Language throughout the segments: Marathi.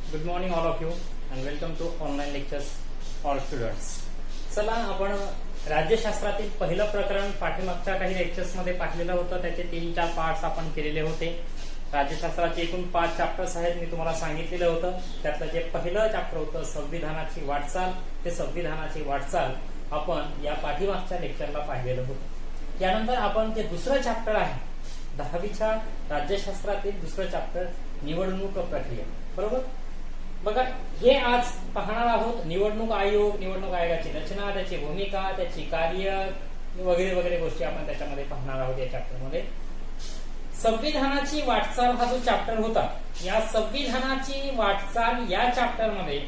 Good morning all of you and welcome to online lectures all students. चला आपण राज्यशास्त्रातील पहिलं प्रकरण पाठीमागच्या काही लेक्चर्समध्ये पाहिलेलं होतं. त्याचे 3-4 पार्ट्स आपण केलेले होते. राज्यशास्त्राचे एकूण 5 चॅप्टर्स आहेत. मी तुम्हाला सांगितलेलं होतं. त्यातलं जे पहिलं चॅप्टर होतं संविधानाची वाटचाल, ते संविधानाची वाटचाल आपण या पाठीमागच्या लेक्चरला पाहिलेलं होतं. यानंतर आपण जे दुसरं चॅप्टर आहे 10वीच्या राज्यशास्त्रातील दुसरं चॅप्टर निवडणूक प्रक्रिया, बरोबर. बघा, हे आज पाहणार आहोत. निवडणूक आयोग, निवडणूक आयोगाची रचना, त्याची भूमिका, त्याची कार्य वगैरे वगैरे गोष्टी आपण त्याच्यामध्ये पाहणार आहोत या चॅप्टरमध्ये. संविधानाची वाटचाल हा जो चॅप्टर होता, या संविधानाची वाटचाल या चॅप्टरमध्ये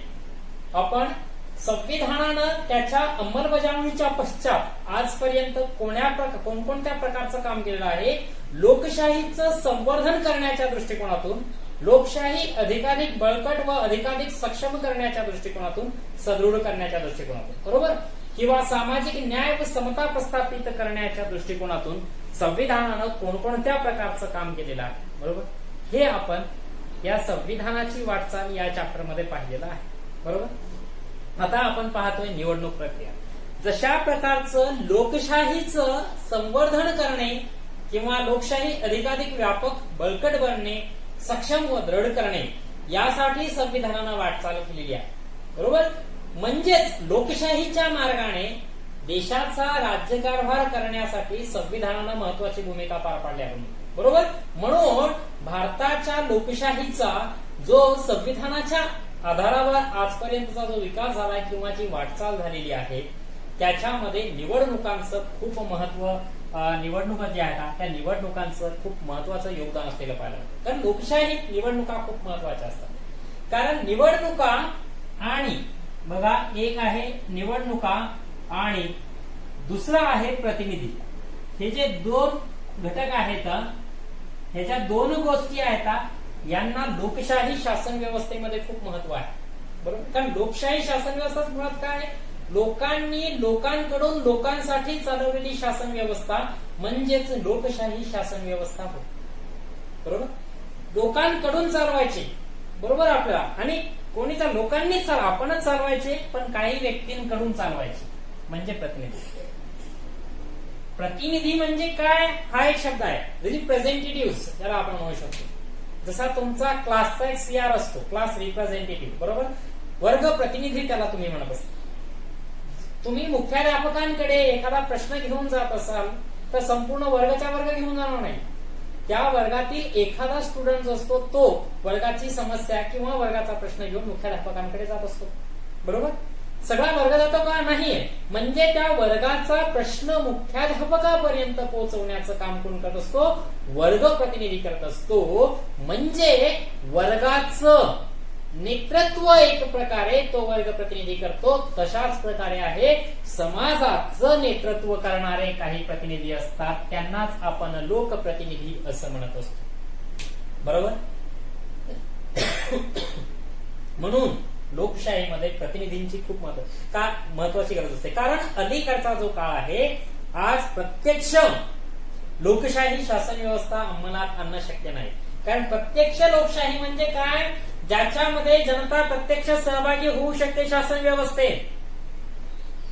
आपण संविधानानं त्याच्या अंमलबजावणीच्या पश्चात आजपर्यंत कोणकोणत्या प्रकारचं काम केलेलं आहे, लोकशाहीचं संवर्धन करण्याच्या दृष्टिकोनातून, लोकशाही अधिकाधिक बळकट व अधिकाधिक सक्षम करण्याच्या दृष्टिकोनातून, सदृढ करण्याच्या दृष्टिकोनातून, बरोबर, किंवा सामाजिक न्याय व समता प्रस्थापित करण्याच्या दृष्टिकोनातून संविधानानं कोणकोणत्या प्रकारचं काम केलेलं आहे, बरोबर. हे आपण या संविधानाची वाटचाल या चॅप्टरमध्ये पाहिलेलं आहे, बरोबर. आता आपण पाहतोय निवडणूक प्रक्रिया. जशा प्रकारचं लोकशाहीचं संवर्धन करणे किंवा लोकशाही अधिकाधिक व्यापक बळकट बनणे, सक्षम व दृढ करणे, यासाठी संविधानानं वाटचाल केलेली आहे, बरोबर. म्हणजेच लोकशाहीच्या मार्गाने देशाचा राज्यकारभार करण्यासाठी संविधानानं महत्वाची भूमिका पार पाडली आहे, बरोबर. म्हणून भारताच्या लोकशाहीचा जो संविधानाच्या आधारावर आजपर्यंतचा जो विकास झाला किंवा जी वाटचाल झालेली आहे, त्याच्यामध्ये निवडणुकांचं खूप महत्व, निवडणुका ज्या आहेत त्या निवडणुकांचं खूप महत्वाचं योगदान असलेलं पाहिलं. कारण लोकशाहीत निवडणुका खूप महत्वाच्या असतात. कारण निवडणुका आणि बघा, एक आहे निवडणुका आणि दुसरा आहे प्रतिनिधी. हे जे दोन घटक आहेत, ह्याच्या दोन गोष्टी आहेत, यांना लोकशाही शासन व्यवस्थेमध्ये खूप महत्व आहे, बरोबर. कारण लोकशाही शासन व्यवस्था मुळात काय, लोकांनी लोकांकडून लोकांसाठी चालवलेली शासन व्यवस्था म्हणजेच लोकशाही शासन व्यवस्था होय, बरोबर. लोकांकडून चालवायचे, बरोबर, आपल्याला, आणि कोणीचा लोकांनीच आपणच चालवायचे, पण काही व्यक्तींकडून चालवायचे म्हणजे प्रतिनिधी. प्रतिनिधी म्हणजे काय, हा एक शब्द आहे. रिप्रेझेंटेटिव्ह त्याला आपण म्हणू शकतो. जसा तुमचा क्लासचा एक सीआर असतो, क्लास रिप्रेझेंटेटिव्ह, बरोबर. वर्ग प्रतिनिधी त्याला तुम्ही म्हणत असता. तुम्ही मुख्याध्यापकांकडे एखादा प्रश्न घेऊन जात असाल तर संपूर्ण वर्गाच्या वर्ग घेऊन जाणार नाही. त्या वर्गातील एखादा स्टुडंट जो असतो तो वर्गाची समस्या किंवा वर्गाचा प्रश्न घेऊन मुख्याध्यापकांकडे जात असतो, बरोबर. सगळा वर्ग जातो का, नाहीये. म्हणजे त्या वर्गाचा प्रश्न मुख्याध्यापकापर्यंत पोहोचवण्याचं काम कोण करत असतो, वर्ग प्रतिनिधी करत असतो. म्हणजे वर्गाचं नेतृत्व एक प्रकारे तो वर्ग प्रतिनिधी करतो. तशाच प्रकारे आहे समाजाचं नेतृत्व करणारे काही प्रतिनिधी असतात, त्यांनाच आपण लोकप्रतिनिधी असं म्हणत असतो, बरोबर. म्हणून लोकशाहीमध्ये प्रतिनिधींची खूप महत्वाची गरज असते. कारण अलीकडचा जो काळ आहे, आज प्रत्यक्ष लोकशाही शासन व्यवस्था अंमलात आणणं शक्य नाही. कारण प्रत्यक्ष लोकशाही म्हणजे काय, ज्याच्यामध्ये जनता प्रत्यक्ष सहभागी होऊ शकते शासन व्यवस्थेत.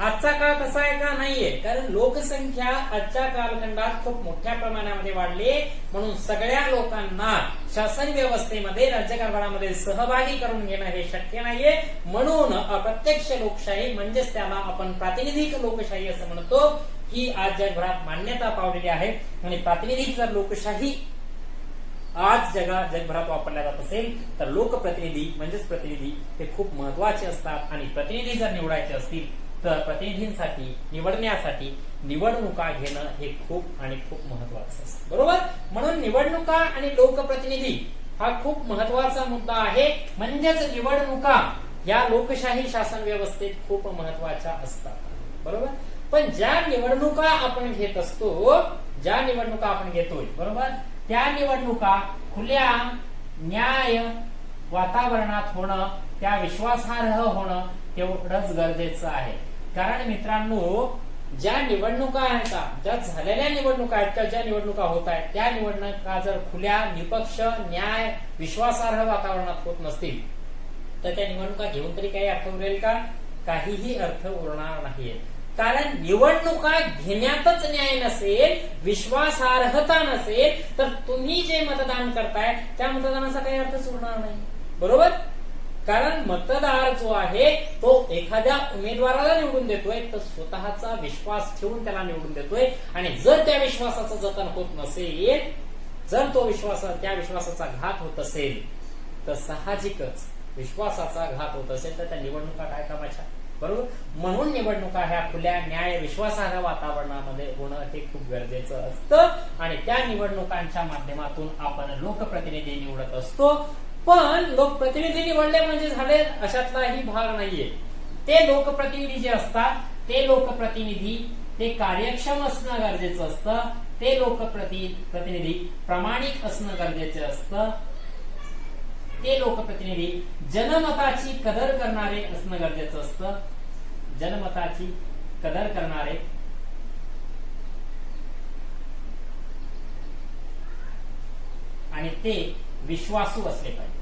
आजचा काळ तसा आहे का, नाहीये. कारण लोकसंख्या आजच्या कालखंडात खूप मोठ्या प्रमाणामध्ये वाढली, म्हणून सगळ्या लोकांना शासन व्यवस्थेमध्ये, राज्यकारभारामध्ये सहभागी करून घेणं हे शक्य नाहीये. म्हणून अप्रत्यक्ष लोकशाही म्हणजेच त्याला आपण प्रातिनिधिक लोकशाही असं म्हणतो, ही आज जगभरात मान्यता पावलेली आहे. आणि प्रातिनिधिक जर लोकशाही आज जगभरात वापरल्या जात असेल तर लोकप्रतिनिधी म्हणजेच प्रतिनिधी हे खूप महत्वाचे असतात. आणि प्रतिनिधी जर निवडायचे असतील तर प्रतिनिधींसाठी निवडण्यासाठी निवडणुका घेणं हे खूप आणि खूप महत्वाचं असतं, बरोबर. म्हणून निवडणुका आणि लोकप्रतिनिधी हा खूप महत्वाचा मुद्दा आहे. म्हणजेच निवडणुका या लोकशाही शासन व्यवस्थेत खूप महत्वाच्या असतात, बरोबर. पण ज्या निवडणुका आपण घेत असतो, ज्या निवडणुका आपण घेतोय, बरोबर, त्या निवडणुका खुल्या न्याय वातावरणात होणं, त्या विश्वासार्ह होणं तेवढंच गरजेचं आहे. कारण मित्रांनो, ज्या निवडणुका आहेत, ज्या झालेल्या निवडणुका आहेत, ज्या निवडणुका होत आहेत, त्या निवडणुका जर खुल्या, निपक्ष, न्याय, विश्वासार्ह वातावरणात होत नसतील तर त्या निवडणुका घेऊन तरी काही अर्थ उरेल का? काहीही अर्थ उरणार नाहीये. कारण निवडणुका घेण्यातच न्याय नसेल, विश्वासार्हता नसेल, तर तुम्ही जे मतदान करताय त्या मतदानाचा काही अर्थच उरणार नाही. बरोबर? कारण मतदार जो आहे तो एखाद्या उमेदवाराला निवडून देतोय तर स्वतःचा विश्वास ठेवून त्याला निवडून देतोय. आणि जर त्या विश्वासाचं जतन होत नसेल, जर त्या विश्वासाचा घात होत असेल, तर साहजिकच विश्वासाचा घात होत असेल तर त्या निवडणुका काय कामाच्या? बरोबर? म्हणून निवडणुका ह्या खुल्या, न्याय, विश्वासार्ह वातावरणामध्ये होणं हे खूप गरजेचं असतं. आणि त्या निवडणुकांच्या माध्यमातून आपण लोकप्रतिनिधी निवडत असतो. पण लोकप्रतिनिधी निवडले म्हणजे झाले अशातलाही भाग नाहीये. ते लोकप्रतिनिधी जे असतात ते लोकप्रतिनिधी ते कार्यक्षम असणं गरजेचं असतं. ते लोकप्रतिनिधी प्रामाणिक असणं गरजेचं असतं. ते लोकप्रतिनिधी जनमताची कदर करणारे असणं गरजेचं असतं. जनमताची कदर करणारे आणि ते विश्वासू असले पाहिजे.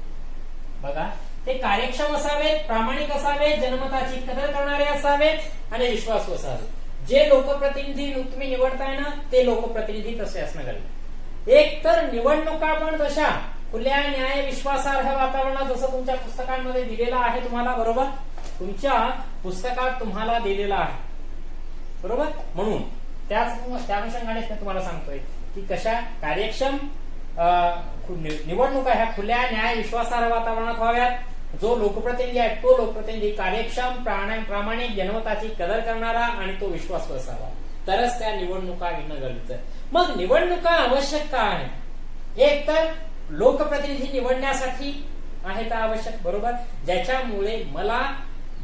बघा, ते कार्यक्षम असावेत, प्रामाणिक असावेत, जनमताची कदर करणारे असावेत आणि विश्वासू असावेत. जे लोकप्रतिनिधी तुम्ही निवडताय ना ते लोकप्रतिनिधी तसे असणं गरजेचं. एक तर निवडणुका पण तशा खुल्या, न्याय, विश्वासार्ह वातावरणात जसं तुमच्या पुस्तकांमध्ये दिलेलं आहे तुम्हाला. बरोबर? तुमच्या पुस्तकात तुम्हाला दिलेलं आहे. बरोबर? म्हणून त्या अनुषंगाने तुम्हाला सांगतोय की कशा कार्यक्षम निवडणुका ह्या खुल्या, न्याय, विश्वासार्ह वातावरणात व्हाव्यात. जो लोकप्रतिनिधी आहे तो लोकप्रतिनिधी कार्यक्षम, प्रामाणिक, जनमताची कदर करणारा आणि तो विश्वासू असावा. तरच त्या निवडणुका घेणं गरजेचं आहे. मग निवडणुका आवश्यक का आहे? एक तर लोकप्रतिनिधी निवडण्यासाठी आहे तर आवश्यक. बरोबर? ज्याच्यामुळे मला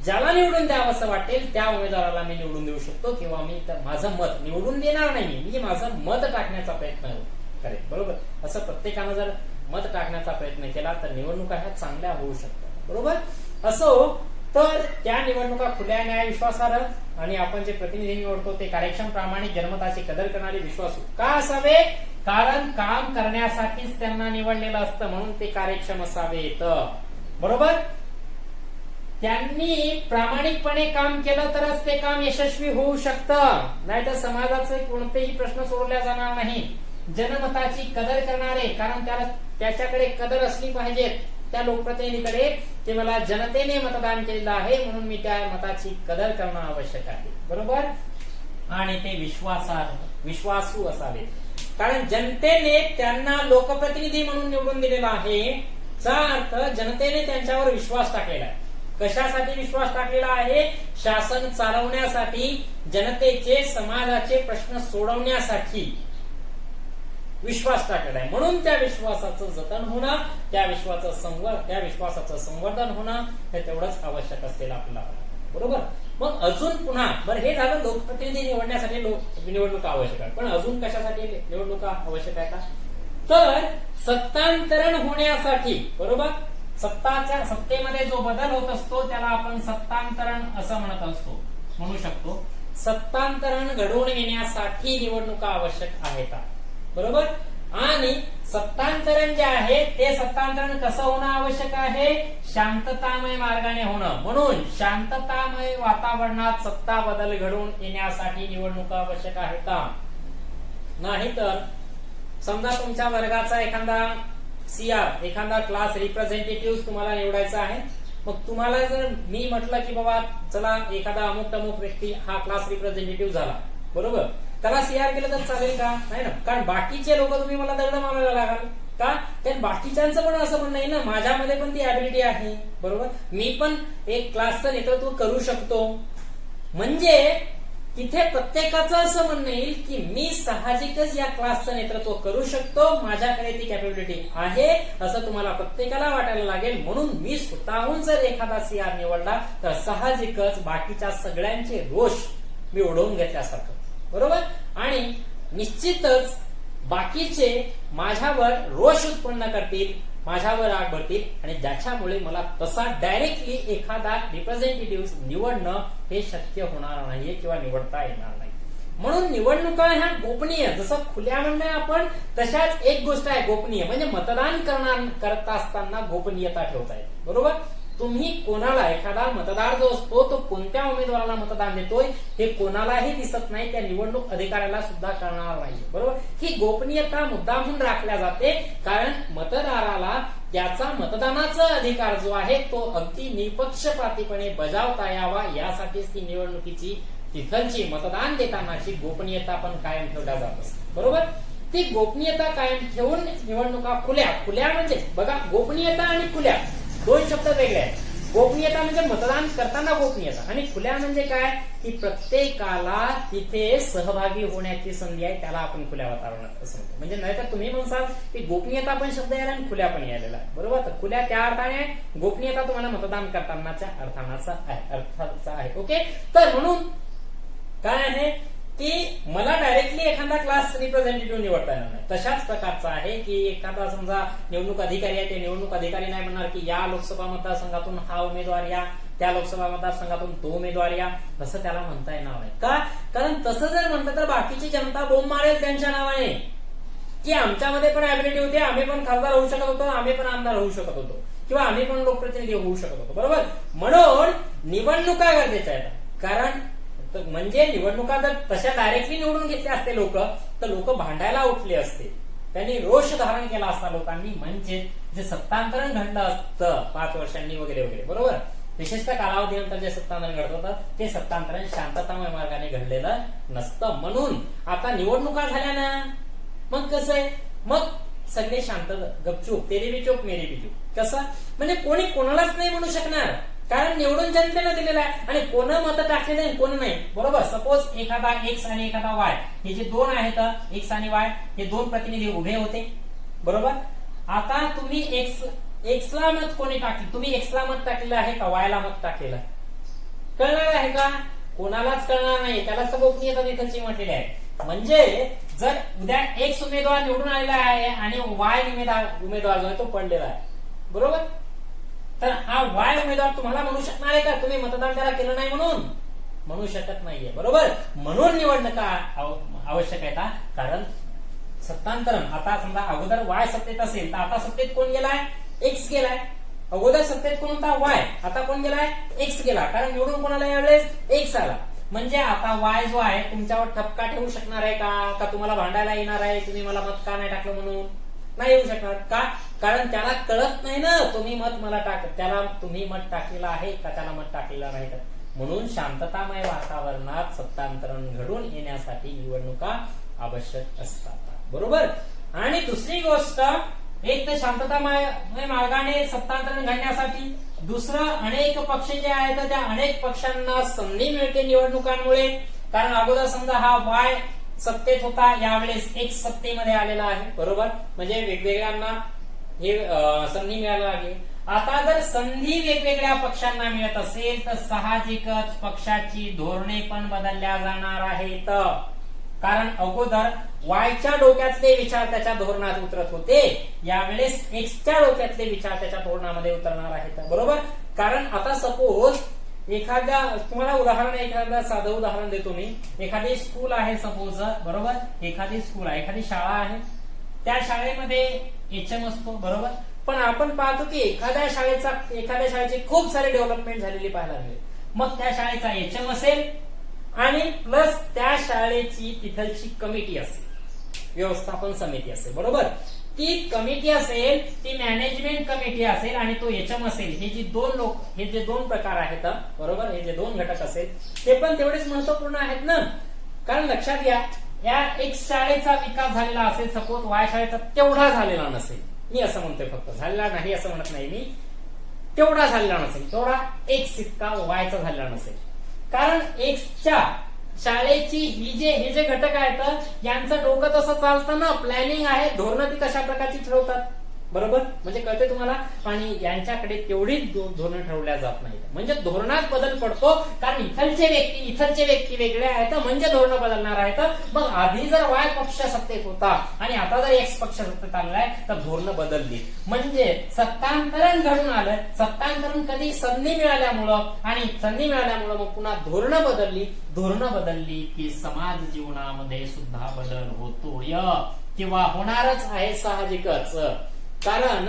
ज्याला निवडून द्यावं असं वाटेल त्या उमेदवाराला मी निवडून देऊ शकतो किंवा मी माझं मत निवडून देणार नाही, मी माझं मत टाकण्याचा प्रयत्न करेल. बरोबर? असं प्रत्येकानं जर मत टाकण्याचा प्रयत्न केला तर निवडणुका ह्या चांगल्या होऊ शकतात. बरोबर? असो तर त्या निवडणुका खुल्या, न्याय, विश्वासार्ह आणि आपण जे प्रतिनिधी निवडतो ते कार्यक्षम, प्रामाणिक, जनमताची कदर करणारे, विश्वासू का असावे? कारण काम करण्यासाठीच त्यांना निवडलेलं असतं म्हणून ते कार्यक्षम असावेत. बरोबर? त्यांनी प्रामाणिकपणे काम केलं तरच ते काम यशस्वी होऊ शकतं, नाहीतर समाजाचे कोणतेही प्रश्न सोडवले जाणार नाही. जनमताची कदर करणारे, कारण त्याच्याकडे कदर असली पाहिजे त्या लोकप्रतिनिधीकडे, ते मला जनतेने मतदान केलेलं आहे म्हणून मी त्या मताची कदर करणं आवश्यक आहे. बरोबर? आणि ते विश्वासू असावे, कारण जनतेने त्यांना लोकप्रतिनिधी म्हणून निवडून दिलेला आहे. चा अर्थ जनतेने त्यांच्यावर विश्वास टाकलेला आहे. कशासाठी विश्वास टाकलेला आहे? शासन चालवण्यासाठी, जनतेचे, समाजाचे प्रश्न सोडवण्यासाठी विश्वास टाकलेला आहे. म्हणून त्या विश्वासाचं जतन होणं, त्या विश्वासाचं संवर्धन होणं हे तेवढंच आवश्यक असेल आपल्याला. बरोबर? मग अजून पुन्हा बरं, हे झालं लोकप्रतिनिधी निवडण्यासाठी निवडणुका आवश्यक आहे. पण अजून कशासाठी निवडणुका आवश्यक आहे का? तर सत्तांतरण होण्यासाठी. बरोबर? सत्तेमध्ये जो बदल होत असतो त्याला आपण सत्तांतरण असं म्हणू शकतो. सत्तांतरण घडवून येण्यासाठी निवडणुका आवश्यक आहेत. बरोबर? आणि सत्तांतरण जे आहे ते सत्तांतरण कसं होणं आवश्यक आहे? शांततामय मार्गाने होणं. म्हणून शांततामय वातावरणात सत्ता बदल घडवून येण्यासाठी निवडणुका आवश्यक आहेत का? नाहीतर समजा तुमच्या वर्गाचा एखादा CR, एखादा क्लास रिप्रेझेंटेटिव्ह तुम्हाला निवडायचा आहे. मग तुम्हाला जर मी म्हटलं की बाबा चला एखादा अमुक व्यक्ती हा क्लास रिप्रेझेंटेटिव्ह झाला, बरोबर, त्याला CR केलं तर चालेल का? नाही ना. कारण बाकीचे लोक तुम्ही मला दगड मारायला लागाल का? तर बाकीच्यांचं पण असं म्हणणं नाही ना, माझ्यामध्ये पण ती ऍबिलिटी आहे. बरोबर? मी पण एक क्लासचं नेतृत्व करू शकतो. म्हणजे तिथे प्रत्येकाचं असं म्हणणं येईल की मी साहजिकच या क्लासचं नेतृत्व करू शकतो, माझ्याकडे ती कॅपेबिलिटी आहे असं तुम्हाला प्रत्येकाला वाटायला लागेल. म्हणून मी स्वतःहून जर एखादा CR निवडला तर साहजिकच बाकीच्या सगळ्यांचे रोष मी ओढवून घेतल्यासारखं. बरोबर? आणि निश्चितच बाकीचे माझ्यावर रोष उत्पन्न करतील, माझ्यावर राग भरतील आणि ज्याच्यामुळे मला तसा डायरेक्टली एखादा रिप्रेझेंटेटिव्ह निवडणं हे शक्य होणार नाहीये किंवा निवडता येणार नाही. म्हणून निवडणुका ह्या गोपनीय, जसं खुल्या म्हणणं आपण तशाच एक गोष्ट आहे गोपनीय, म्हणजे मतदान करत असताना गोपनीयता ठेवता येते. बरोबर? तुम्ही कोणाला, एखादा मतदार जो असतो तो कोणत्या उमेदवाराला मतदान देतोय हे कोणालाही दिसत नाही, त्या निवडणूक अधिकाऱ्याला सुद्धा कळणार नाही, बरोबर. ही गोपनीयता मुद्दामहून राखल्या जाते, कारण मतदाराला त्याचा मतदानाचा अधिकार जो आहे तो अगदी निपक्षपातीपणे बजावता यावा, यासाठीच ती निवडणुकीची तिथलची मतदान देतानाची गोपनीयता पण कायम ठेवल्या जात असते, बरोबर. ती गोपनीयता कायम ठेवून निवडणुका खुल्या म्हणजे बघा, गोपनीयता आणि खुल्या दोन शब्द वेगळे आहेत. गोपनीयता म्हणजे मतदान करताना गोपनीयता, आणि खुल्या म्हणजे काय, की प्रत्येकाला तिथे सहभागी होण्याची संधी आहे, त्याला आपण खुल्या वातावरणात असं म्हणतो. म्हणजे नाही तर तुम्ही म्हणसाल की गोपनीयता पण शब्द यायला आणि खुल्या पण यायला आहे, बरोबर. तर खुल्या त्या अर्थाने, गोपनीयता तुम्हाला मतदान करतानाच्या अर्थाचा आहे. ओके, तर म्हणून काय आहे की मला डायरेक्टली एखादा क्लास रिप्रेझेंटेटिव्ह निवडता येणार नाही. तशाच प्रकारचं आहे की एखादा समजा निवडणूक अधिकारी आहे, ते निवडणूक अधिकारी नाही म्हणणार की या लोकसभा मतदारसंघातून हा उमेदवार या, त्या लोकसभा मतदारसंघातून तो उमेदवार या, तसं त्याला म्हणता येणार नाही. का? कारण तसं जर म्हणतं तर बाकीची जनता बोंब मारेल त्यांच्या नावाने की आमच्यामध्ये पण ऍबिलिटी होती, आम्ही पण खासदार होऊ शकत होतो, आम्ही पण आमदार होऊ शकत होतो, किंवा आम्ही पण लोकप्रतिनिधी होऊ शकत होतो, बरोबर. म्हणून निवडणुका गरजेच्या आहेत. कारण म्हणजे निवडणुका जर तशा डायरेक्टली निवडून घेतले असते लोक, तर लोक भांडायला उठले असते, त्यांनी रोष धारण केला असता लोकांनी. म्हणजे जे सत्तांतरण घडलं असतं 5 वर्षांनी वगैरे वगैरे, बरोबर, विशिष्ट कालावधीनंतर जे सत्तांतरण घडत होतं ते सत्तांतरण शांततामय मार्गाने घडलेलं नसतं. म्हणून आता निवडणुका झाल्या ना, मग कसं आहे, मग सगळे शांत गपचूप, तेरी बी चूप मेरी बी चूप. कसं म्हणजे कोणी कोणालाच नाही म्हणू शकणार, कारण निवडून जनतेनं दिलेलं आहे, आणि कोण मत टाकलेलं आहे कोण नाही, बरोबर. सपोज एखादा एक्स आणि एखादा वाय, हे जे दोन आहेत एक्स आणि वाय, हे दोन प्रतिनिधी उभे होते, बरोबर. आता तुम्ही एक्सला मत कोणी टाकले, तुम्ही एक्सला मत टाकलेलं आहे का वायला मत टाकलेलं आहे, कळणार आहे का? कोणालाच कळणार नाही, त्यालाच तर गोपनीयता देखील म्हटलेली आहे. म्हणजे जर उद्या एक्स उमेदवार निवडून आलेला आहे आणि वाय उमेदवार जो आहे तो पडलेला आहे, बरोबर, तर हा वाय उमेदवार तुम्हाला म्हणू शकणार आहे का तुम्ही मतदान त्याला केलं नाही म्हणून? म्हणू शकत नाहीये, बरोबर. म्हणून निवडणुका आवश्यक आहेत, कारण सत्तांतरण. आता समजा अगोदर वाय सत्तेत असेल तर आता सत्तेत कोण गेलाय? एक्स गेलाय. अगोदर सत्तेत कोण होता? वाय. आता कोण गेलाय? एक्स गेला. कारण निवडून कोणाला यावेळेस? एक्स आला. म्हणजे आता वाय जो आहे तुमच्यावर ठपका ठेवू शकणार आहे का तुम्हाला भांडायला येणार आहे तुम्ही मला मत का नाही टाकलं म्हणून? नाही येऊ शकणार. का? कारण त्याला कळत नाही ना तुम्ही मत मला त्याला तुम्ही मत टाकलेलं आहे का त्याला मत टाकलेलं नाही का. म्हणून शांततामय वातावरणात सत्तांतरण घडून येण्यासाठी निवडणुका आवश्यक असतात, बरोबर. आणि दुसरी गोष्ट, एक तर शांततामय मार्गाने सत्तांतरण घडण्यासाठी, दुसरं अनेक पक्ष जे आहेत त्या अनेक पक्षांना संधी मिळते निवडणुकांमुळे. कारण अगोदर समजा हा वाय सत्तेत होता, यावेळेस एक्स सत्तेमध्ये आलेला आहे, बरोबर. म्हणजे वेगवेगळ्यांना हे संधी मिळायला लागली. आता जर संधी वेगवेगळ्या पक्षांना मिळत असेल तर साहजिकच पक्षाची धोरणे पण बदलल्या जाणार आहेत. कारण अगोदर वायच्या डोक्यातले विचार त्याच्या धोरणात उतरत होते, यावेळेस एक्सच्या डोक्यातले विचार त्याच्या धोरणामध्ये उतरणार आहेत, बरोबर. कारण आता सपोज एखाद्या, तुम्हाला उदाहरण, एखाद्या साधं उदाहरण देतो मी. एखादी स्कूल आहे सपोज, बरोबर. एखादी स्कूल आहे, एखादी शाळा आहे, त्या शाळेमध्ये एचएम असतो, बरोबर. पण आपण पाहतो की एखाद्या शाळेची खूप सारी डेव्हलपमेंट झालेली पाहायला मिळेल. मग त्या शाळेचा एचएम असेल आणि प्लस त्या शाळेची तिथलची कमिटी असेल, व्यवस्थापन समिती असेल, बरोबर. ती कमिटी असेल, ती मॅनेजमेंट कमिटी असेल आणि तो एचएम असेल. हे जे दोन प्रकार आहेत, बरोबर, हे जे दोन घटक असेल ते पण तेवढेच महत्वपूर्ण आहेत ना. कारण लक्षात घ्या, या एक शाळेचा विकास झालेला असेल, सपोज वाय शाळेचा तेवढा झालेला नसेल. मी असं म्हणतोय, फक्त झालेला नाही असं म्हणत नाही मी, तेवढा झालेला नसेल, तेवढा एक्स इतका वायचा झालेला नसेल. कारण एक्सच्या शाळेची हे जे घटक आहेत यांचं डोकं तसं चालतं ना, प्लॅनिंग आहे, धोरणं ती कशा प्रकारची ठरवतात, बरोबर. म्हणजे कळते तुम्हाला. आणि यांच्याकडे तेवढीच धोरणं ठरवल्या जात नाहीत. म्हणजे धोरणात बदल पडतो, कारण इथलचे व्यक्ती वेगळे आहेत, म्हणजे धोरणं बदलणार आहेत. मग आधी जर वाय पक्ष सत्तेत होता आणि आता जर एक्स पक्ष सत्तेत आलाय तर धोरणं बदलली. म्हणजे सत्तांतरण घडून आलं. सत्तांतरण कधी? संधी मिळाल्यामुळं. आणि संधी मिळाल्यामुळं मग पुन्हा धोरणं बदलली की समाज जीवनामध्ये सुद्धा बदल होतोय किंवा होणारच आहे, साहजिकच. कारण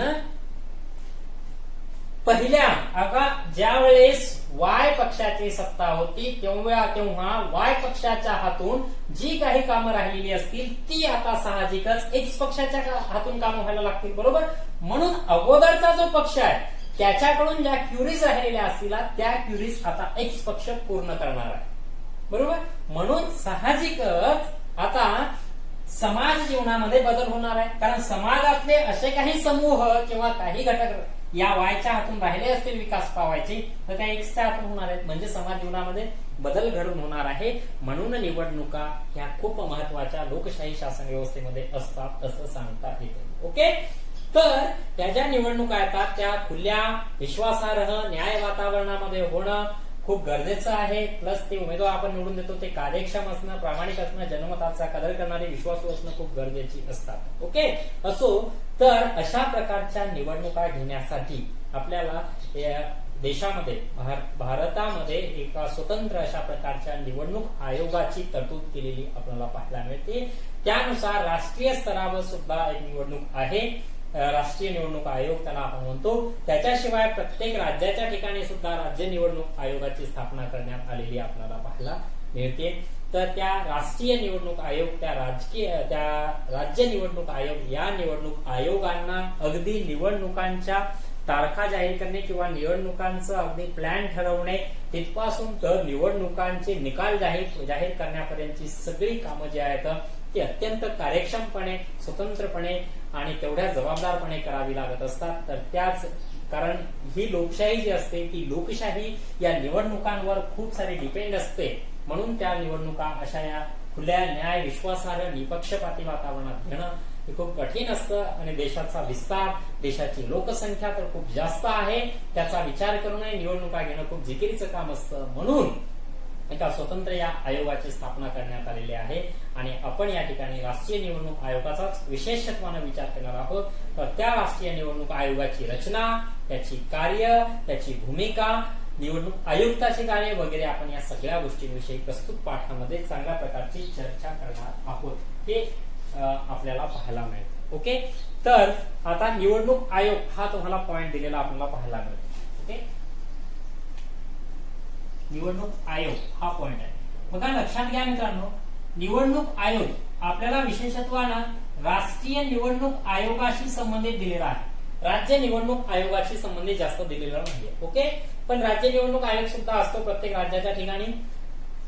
पहिल्या आता ज्या वेळेस वाय पक्षाची सत्ता होती तेव्हा वाय पक्षाच्या हातून जी काही कामं राहिलेली असतील ती आता साहजिकच एक्स पक्षाच्या हातून कामं व्हायला लागतील, बरोबर. म्हणून अगोदरचा जो पक्ष आहे त्याच्याकडून ज्या क्युरीज राहिलेल्या असतील त्या क्युरीज आता एक्स पक्ष पूर्ण करणार आहे, बरोबर. म्हणून साहजिकच आता समाज जीवनामध्ये बदल होणार आहे, कारण समाजातले असे काही समूह किंवा काही घटक या वायच्या हातून राहिले असतील विकास पावायचे तर त्या एक्सच्या हातून होणार आहेत, म्हणजे समाज जीवनामध्ये बदल घडून होणार आहे. म्हणून निवडणुका ह्या खूप महत्वाच्या लोकशाही शासन व्यवस्थेमध्ये असतात असं सांगता येते. ओके, तर त्या ज्या निवडणुका येतात त्या खुल्या, विश्वासार्ह, न्याय वातावरणामध्ये होणं खूप गरजेचं आहे. प्लस ते उमेदवार आपण निवडून देतो ते कार्यक्षम असणं, प्रामाणिक असणं, जनमताचा कदर करणारे, विश्वासू असणं खूप गरजेची असतात. ओके, असो तर अशा प्रकारच्या निवडणुका घेण्यासाठी आपल्याला देशामध्ये भारतामध्ये एका स्वतंत्र अशा प्रकारच्या निवडणूक आयोगाची तरतूद केलेली आपल्याला पाहायला मिळते. त्यानुसार राष्ट्रीय स्तरावर सुद्धा एक निवडणूक आहे, राष्ट्रीय निवडणूक आयोग त्याला आपण म्हणतो. त्याच्याशिवाय प्रत्येक राज्याच्या ठिकाणी सुद्धा राज्य निवडणूक आयोगाची स्थापना करण्यात आलेली आपल्याला पाहायला मिळते. तर त्या राष्ट्रीय निवडणूक आयोग, त्या राज्य निवडणूक आयोग या निवडणूक आयोगांना अगदी निवडणुकांच्या तारखा जाहीर करणे किंवा निवडणुकांचं अगदी प्लॅन ठरवणे तिथपासून तर निवडणुकांचे निकाल जाहीर करण्यापर्यंतची सगळी कामं जी आहेत ती अत्यंत कार्यक्षमपणे, स्वतंत्रपणे आणि तेवढ्या जबाबदारपणे करावी लागत असतात. तर त्याच कारण ही लोकशाही जी असते ती लोकशाही या निवडणुकांवर खूप सारी डिपेंड असते. म्हणून त्या निवडणुका अशा या खुल्या, न्याय, विश्वासार्ह, निपक्षपाती वातावरणात घेणं हे खूप कठीण असतं आणि देशाचा विस्तार, देशाची लोकसंख्या तर खूप जास्त आहे, त्याचा विचार करूनही निवडणुका घेणं खूप जिकिरीचं काम असतं. म्हणून एका स्वतंत्र या आयोगाची स्थापना करण्यात आलेली आहे आणि आपण या ठिकाणी राष्ट्रीय निवडणूक आयोगाचाच विशेषत्वाने विचार करणार आहोत. तर त्या राष्ट्रीय निवडणूक आयोगाची रचना, त्याची कार्य, त्याची भूमिका, निवडणूक आयुक्ताचे कार्य वगैरे आपण या सगळ्या गोष्टींविषयी प्रस्तुत पाठामध्ये चांगल्या प्रकारची चर्चा करणार आहोत. हे आपल्याला पाहायला मिळेल. ओके, तर आता निवडणूक आयोग हा तुम्हाला पॉइंट दिलेला आपल्याला पाहायला मिळेल. ओके, निवडणूक आयोग हा पॉइंट आहे. बघा लक्षात घ्या मित्रांनो, निवडणूक आयोग आपल्याला विशेषत्वानं राष्ट्रीय निवडणूक आयोगाशी संबंधित दिलेला आहे, राज्य निवडणूक आयोगाशी संबंधित जास्त दिलेला नाहीये. ओके, पण राज्य निवडणूक आयोग सुद्धा असतो प्रत्येक राज्याच्या ठिकाणी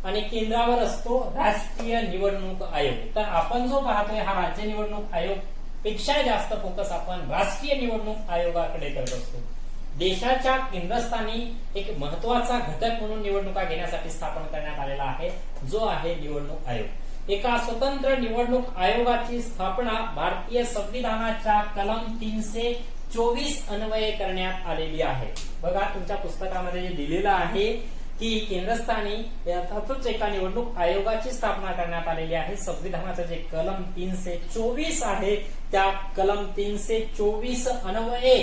आणि केंद्रावर असतो राष्ट्रीय निवडणूक आयोग. तर आपण जो पाहतोय हा राज्य निवडणूक आयोग पेक्षा जास्त फोकस आपण राष्ट्रीय निवडणूक आयोगाकडे करत असतो. देशाच्या केंद्रस्थानी एक महत्वाचा घटक म्हणून निवडणुका घेण्यासाठी स्थापन करण्यात आलेला आहे, जो आहे निवडणूक आयोग. एका स्वतंत्र निवडणूक आयोगाची स्थापना भारतीय संविधानाच्या कलम 324 अन्वये करण्यात आलेली आहे. बघा तुमच्या पुस्तकामध्ये जे दिलेलं आहे की केंद्रस्थानी अर्थातच एका निवडणूक आयोगाची स्थापना करण्यात आलेली आहे. संविधानाचं जे कलम 324 आहे त्या कलम 324 अन्वये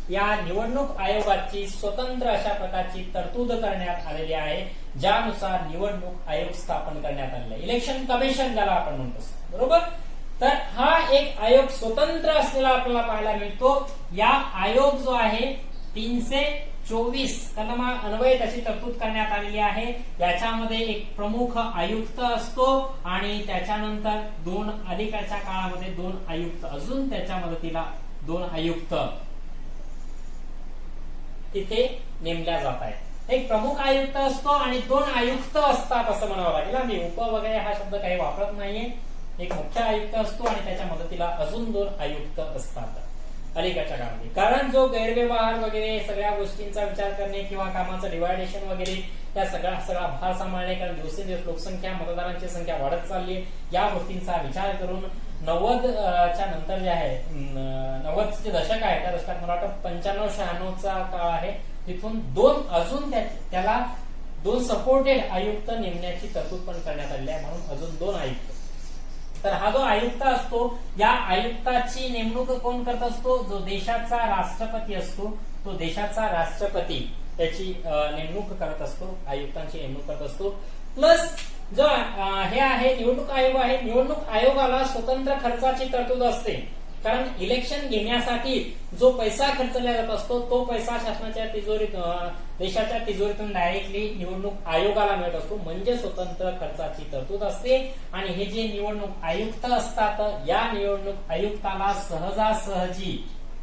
या निवडणूक आयोगाची स्वतंत्र अशा प्रकारची तरतूद करण्यात आलेली आहे, ज्यानुसार निवडणूक आयोग स्थापन करण्यात आलेला आहे. इलेक्शन कमिशन ज्याला आपण म्हणतो, बरोबर. तर हा एक आयोग स्वतंत्र असलेला आपल्याला पाहायला मिळतो. या आयोग जो आहे 324 कलमा अन्वये त्याची तरतूद करण्यात आलेली आहे. याच्यामध्ये एक प्रमुख आयुक्त असतो आणि त्याच्यानंतर दोन अलीकडच्या काळामध्ये 2 आयुक्त, अजून त्याच्या मदतीला 2 आयुक्त तिथे नेमल्या जात आहेत. एक प्रमुख आयुक्त असतो आणि 2 आयुक्त असतात असं म्हणावं लागेल. मी उप वगैरे हा शब्द काही वापरत नाहीये. एक मुख्य आयुक्त असतो आणि त्याच्या मदतीला अजून 2 आयुक्त असतात अलीकडच्या काळामध्ये. कारण जो गैरव्यवहार वगैरे सगळ्या गोष्टींचा विचार करणे किंवा कामाचं डिवायडेशन वगैरे या सगळा भार सांभाळणे, कारण दिवसेंदिवस लोकसंख्या, मतदारांची संख्या वाढत चालली आहे, या गोष्टींचा विचार करून 90च्या नंतर जे आहे 90चे दशक आहे त्या दशकात मला वाटतं 95-96चा काळ आहे, तिथून 2 अजून त्याला 2 सपोर्टेड आयुक्त नेमण्याची तरतूद पण करण्यात आलेली आहे, म्हणून अजून 2 आयुक्त. तर हा जो आयुक्त असतो या आयुक्ताची नेमणूक कोण करत असतो? जो देशाचा राष्ट्रपती असतो तो देशाचा राष्ट्रपती त्याची नेमणूक करत असतो, आयुक्तांची नेमणूक करत असतो. प्लस जो हे आहे निवडणूक आयोग आहे, निवडणूक आयोगाला स्वतंत्र खर्चाची तरतूद असते. कारण इलेक्शन घेण्यासाठी जो पैसा खर्चला जात असतो तो पैसा शासनाच्या तिजोरीत देशाच्या तिजोरीतून डायरेक्टली निवडणूक आयोगाला मिळत असतो, म्हणजे स्वतंत्र खर्चाची तरतूद असते. आणि हे जे निवडणूक आयुक्त असतात या निवडणूक आयुक्ताला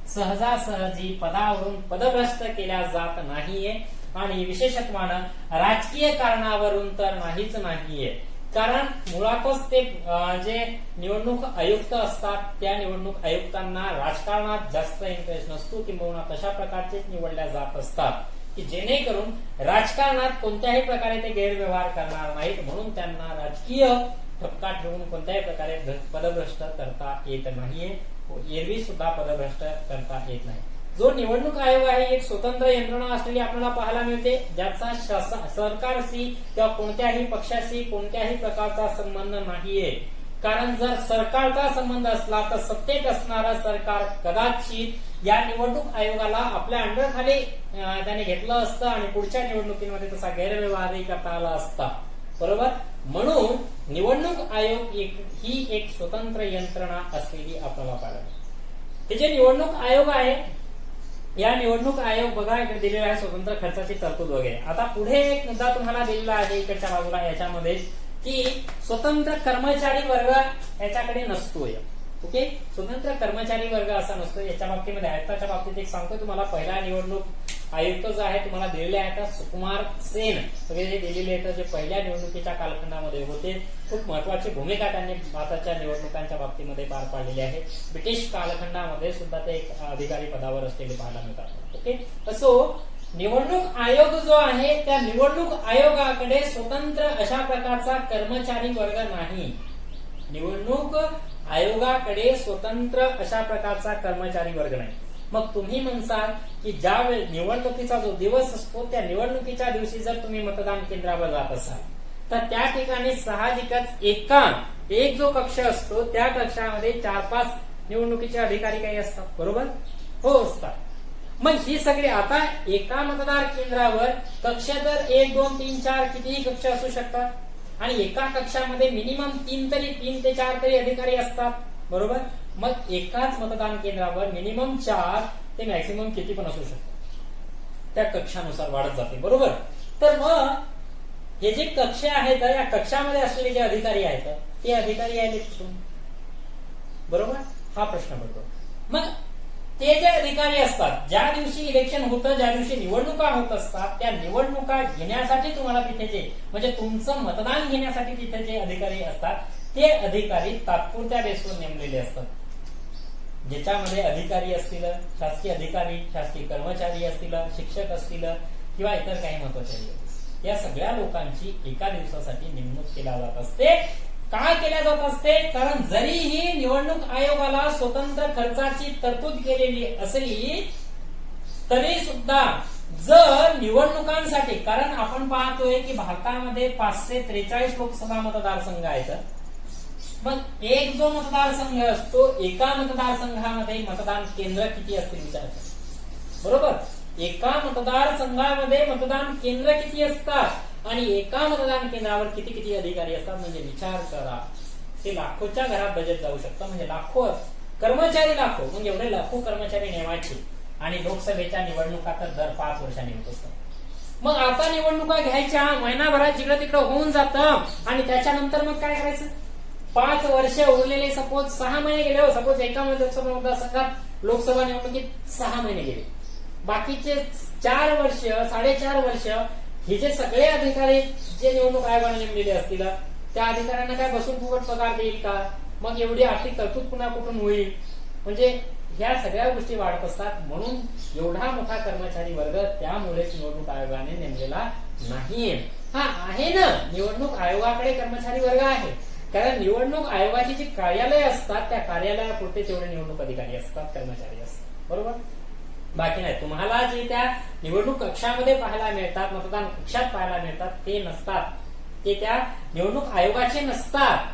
सहजासहजी पदावरून पदभ्रष्ट केल्या जात नाहीये. आणि विशेषत्वानं राजकीय कारणावरून तर नाहीये, कारण मुळातच ते जे निवडणूक आयुक्त असतात त्या निवडणूक आयुक्तांना राजकारणात जास्त इंटरेस्ट नसतो, किंवा तशा प्रकारचेच निवडल्या जात असतात की जेणेकरून राजकारणात कोणत्याही प्रकारे ते गैरव्यवहार करणार नाहीत, म्हणून त्यांना राजकीय ठपका ठेवून कोणत्याही प्रकारे पदभ्रष्ट करता येत नाहीये, एरवी सुद्धा पदभ्रष्ट करता येत नाही. जो निवडणूक आयोग आहे एक स्वतंत्र यंत्रणा असलेली आपल्याला पाहायला मिळते, ज्याचा सरकारशी किंवा कोणत्याही पक्षाशी कोणत्याही प्रकारचा संबंध नाहीये. कारण जर सरकारचा संबंध असला तर सत्तेत असणारं सरकार कदाचित या निवडणूक आयोगाला आपल्या अंडरखाली त्याने घेतलं असतं आणि पुढच्या निवडणुकीमध्ये तसा गैरव्यवहारही करता आला असता, बरोबर. म्हणून निवडणूक आयोग ही एक स्वतंत्र यंत्रणा असलेली आपल्याला पाहायला मिळते. हे जे निवडणूक आयोग आहे या निवडणूक आयोग बघा इकडे दिलेला आहे स्वतंत्र खर्चाची तरतूद वगैरे. आता पुढे एक मुद्दा तुम्हाला दिलेला आहे इकडच्या बाजूला याच्यामध्ये की स्वतंत्र कर्मचारी वर्ग याच्याकडे नसतोय. ओके, स्वतंत्र कर्मचारी वर्ग असा नसतो याच्या बाबतीमध्ये. आयुक्ताच्या बाबतीत एक सांगतो तुम्हाला, पहिला निवडणूक आयुक्त जो आहे तुम्हाला दिलेले आहेत सुकुमार सेन वगैरे दिलेले आहेत, जे पहिल्या निवडणुकीच्या कालखंडामध्ये होते. खूप महत्वाची भूमिका त्यांनी भारताच्या निवडणुकांच्या बाबतीमध्ये पार पाडलेली आहे. ब्रिटिश कालखंडामध्ये सुद्धा ते एक अधिकारी पदावर असलेले पाहायला मिळतात. ओके, असो निवडणूक आयोग जो आहे त्या निवडणूक आयोगाकडे स्वतंत्र अशा प्रकारचा कर्मचारी वर्ग नाही. निवडणूक आयोगाकडे स्वतंत्र अशा प्रकारचा कर्मचारी वर्ग नाही. मग तुम्ही म्हणसाल की ज्या निवडणुकीचा जो दिवस असतो त्या निवडणुकीच्या दिवशी जर तुम्ही मतदान केंद्रावर जात असाल तर त्या ठिकाणी साहजिकच एक जो कक्ष असतो त्या कक्षामध्ये 4-5 निवडणुकीचे अधिकारी काही असतात, बरोबर. हो, असतात. मग ही सगळी आता एका मतदार केंद्रावर कक्ष तर 1, 2, 3, 4 कितीही कक्ष असू शकतात, आणि एका कक्षामध्ये मिनिमम 3 ते 4 तरी अधिकारी असतात, बरोबर. मग एकाच मतदान केंद्रावर मिनिमम 4 ते मॅक्सिमम किती पण असू शकतात, त्या कक्षानुसार वाढत जाते, बरोबर. तर मग हे जे कक्ष आहेत या कक्षामध्ये असलेले जे अधिकारी आहेत ते अधिकारी आहेत कुठून, बरोबर, हा प्रश्न पडतो. मग ते जे अधिकारी असतात ज्या दिवशी इलेक्शन होतं, ज्या दिवशी निवडणुका होत असतात, त्या निवडणुका घेण्यासाठी तुम्हाला तिथे जे म्हणजे तुमचं मतदान घेण्यासाठी तिथे जे अधिकारी असतात ते अधिकारी तात्पुरत्या बेसवर नेमलेले असतात, ज्याच्यामध्ये अधिकारी असतील, शासकीय अधिकारी, शासकीय कर्मचारी असतील, शिक्षक असतील किंवा इतर काही महत्वाचे या सगळ्या लोकांची एका दिवसासाठी नेमणूक केल्या जात असते. काय केल्या जात असते, कारण जरीही निवडणूक आयोगाला स्वतंत्र खर्चाची तरतूद केलेली असली तरी सुद्धा जर निवडणुकांसाठी, कारण आपण पाहतोय की भारतामध्ये 543 लोकसभा मतदारसंघ आहेत. मग एक जो मतदारसंघ असतो एका मतदारसंघामध्ये मतदान केंद्र किती असतील विचार करा, बरोबर. एका मतदारसंघामध्ये मतदान केंद्र किती असतात आणि एका मतदान केंद्रावर किती किती अधिकारी असतात, म्हणजे विचार करा. ते लाखोच्या घरात बजेट जाऊ शकतं, म्हणजे लाखो कर्मचारी, म्हणजे एवढे लाखो कर्मचारी नेमायचे. आणि लोकसभेच्या निवडणुका तर दर 5 वर्षांनी होत असतात. मग आता निवडणुका घ्यायच्या महिनाभरात जिकडे तिकडे होऊन जातं आणि त्याच्यानंतर मग काय करायचं, 5 वर्ष उरलेले, सपोज 6 महिने गेले, सपोज एका लोकसभा मतदारसंघात लोकसभा निवडणुकीत 6 महिने गेले, बाकीचे 4 वर्ष 4.5 वर्ष हे जे सगळे अधिकारी जे निवडणूक आयोगाने नेमलेले असतील त्या अधिकाऱ्यांना काय बसून फुकट पगार देईल का, मग एवढी आर्थिक तरतूद पुन्हा कुठून होईल, म्हणजे ह्या सगळ्या गोष्टी वाढत असतात. म्हणून एवढा मोठा कर्मचारी वर्ग त्यामुळेच निवडणूक आयोगाने नेमलेला नाहीये. हा आहे ना, निवडणूक आयोगाकडे कर्मचारी वर्ग आहे, कारण निवडणूक आयोगाची जी कार्यालय असतात त्या कार्यालयापुरते तेवढे निवडणूक अधिकारी असतात, कर्मचारी असतात, बरोबर. बाकी नाही. तुम्हाला जे त्या निवडणूक कक्षामध्ये पाहायला मिळतात, मतदान कक्षात पाहायला मिळतात ते नसतात, ते त्या निवडणूक आयोगाचे नसतात.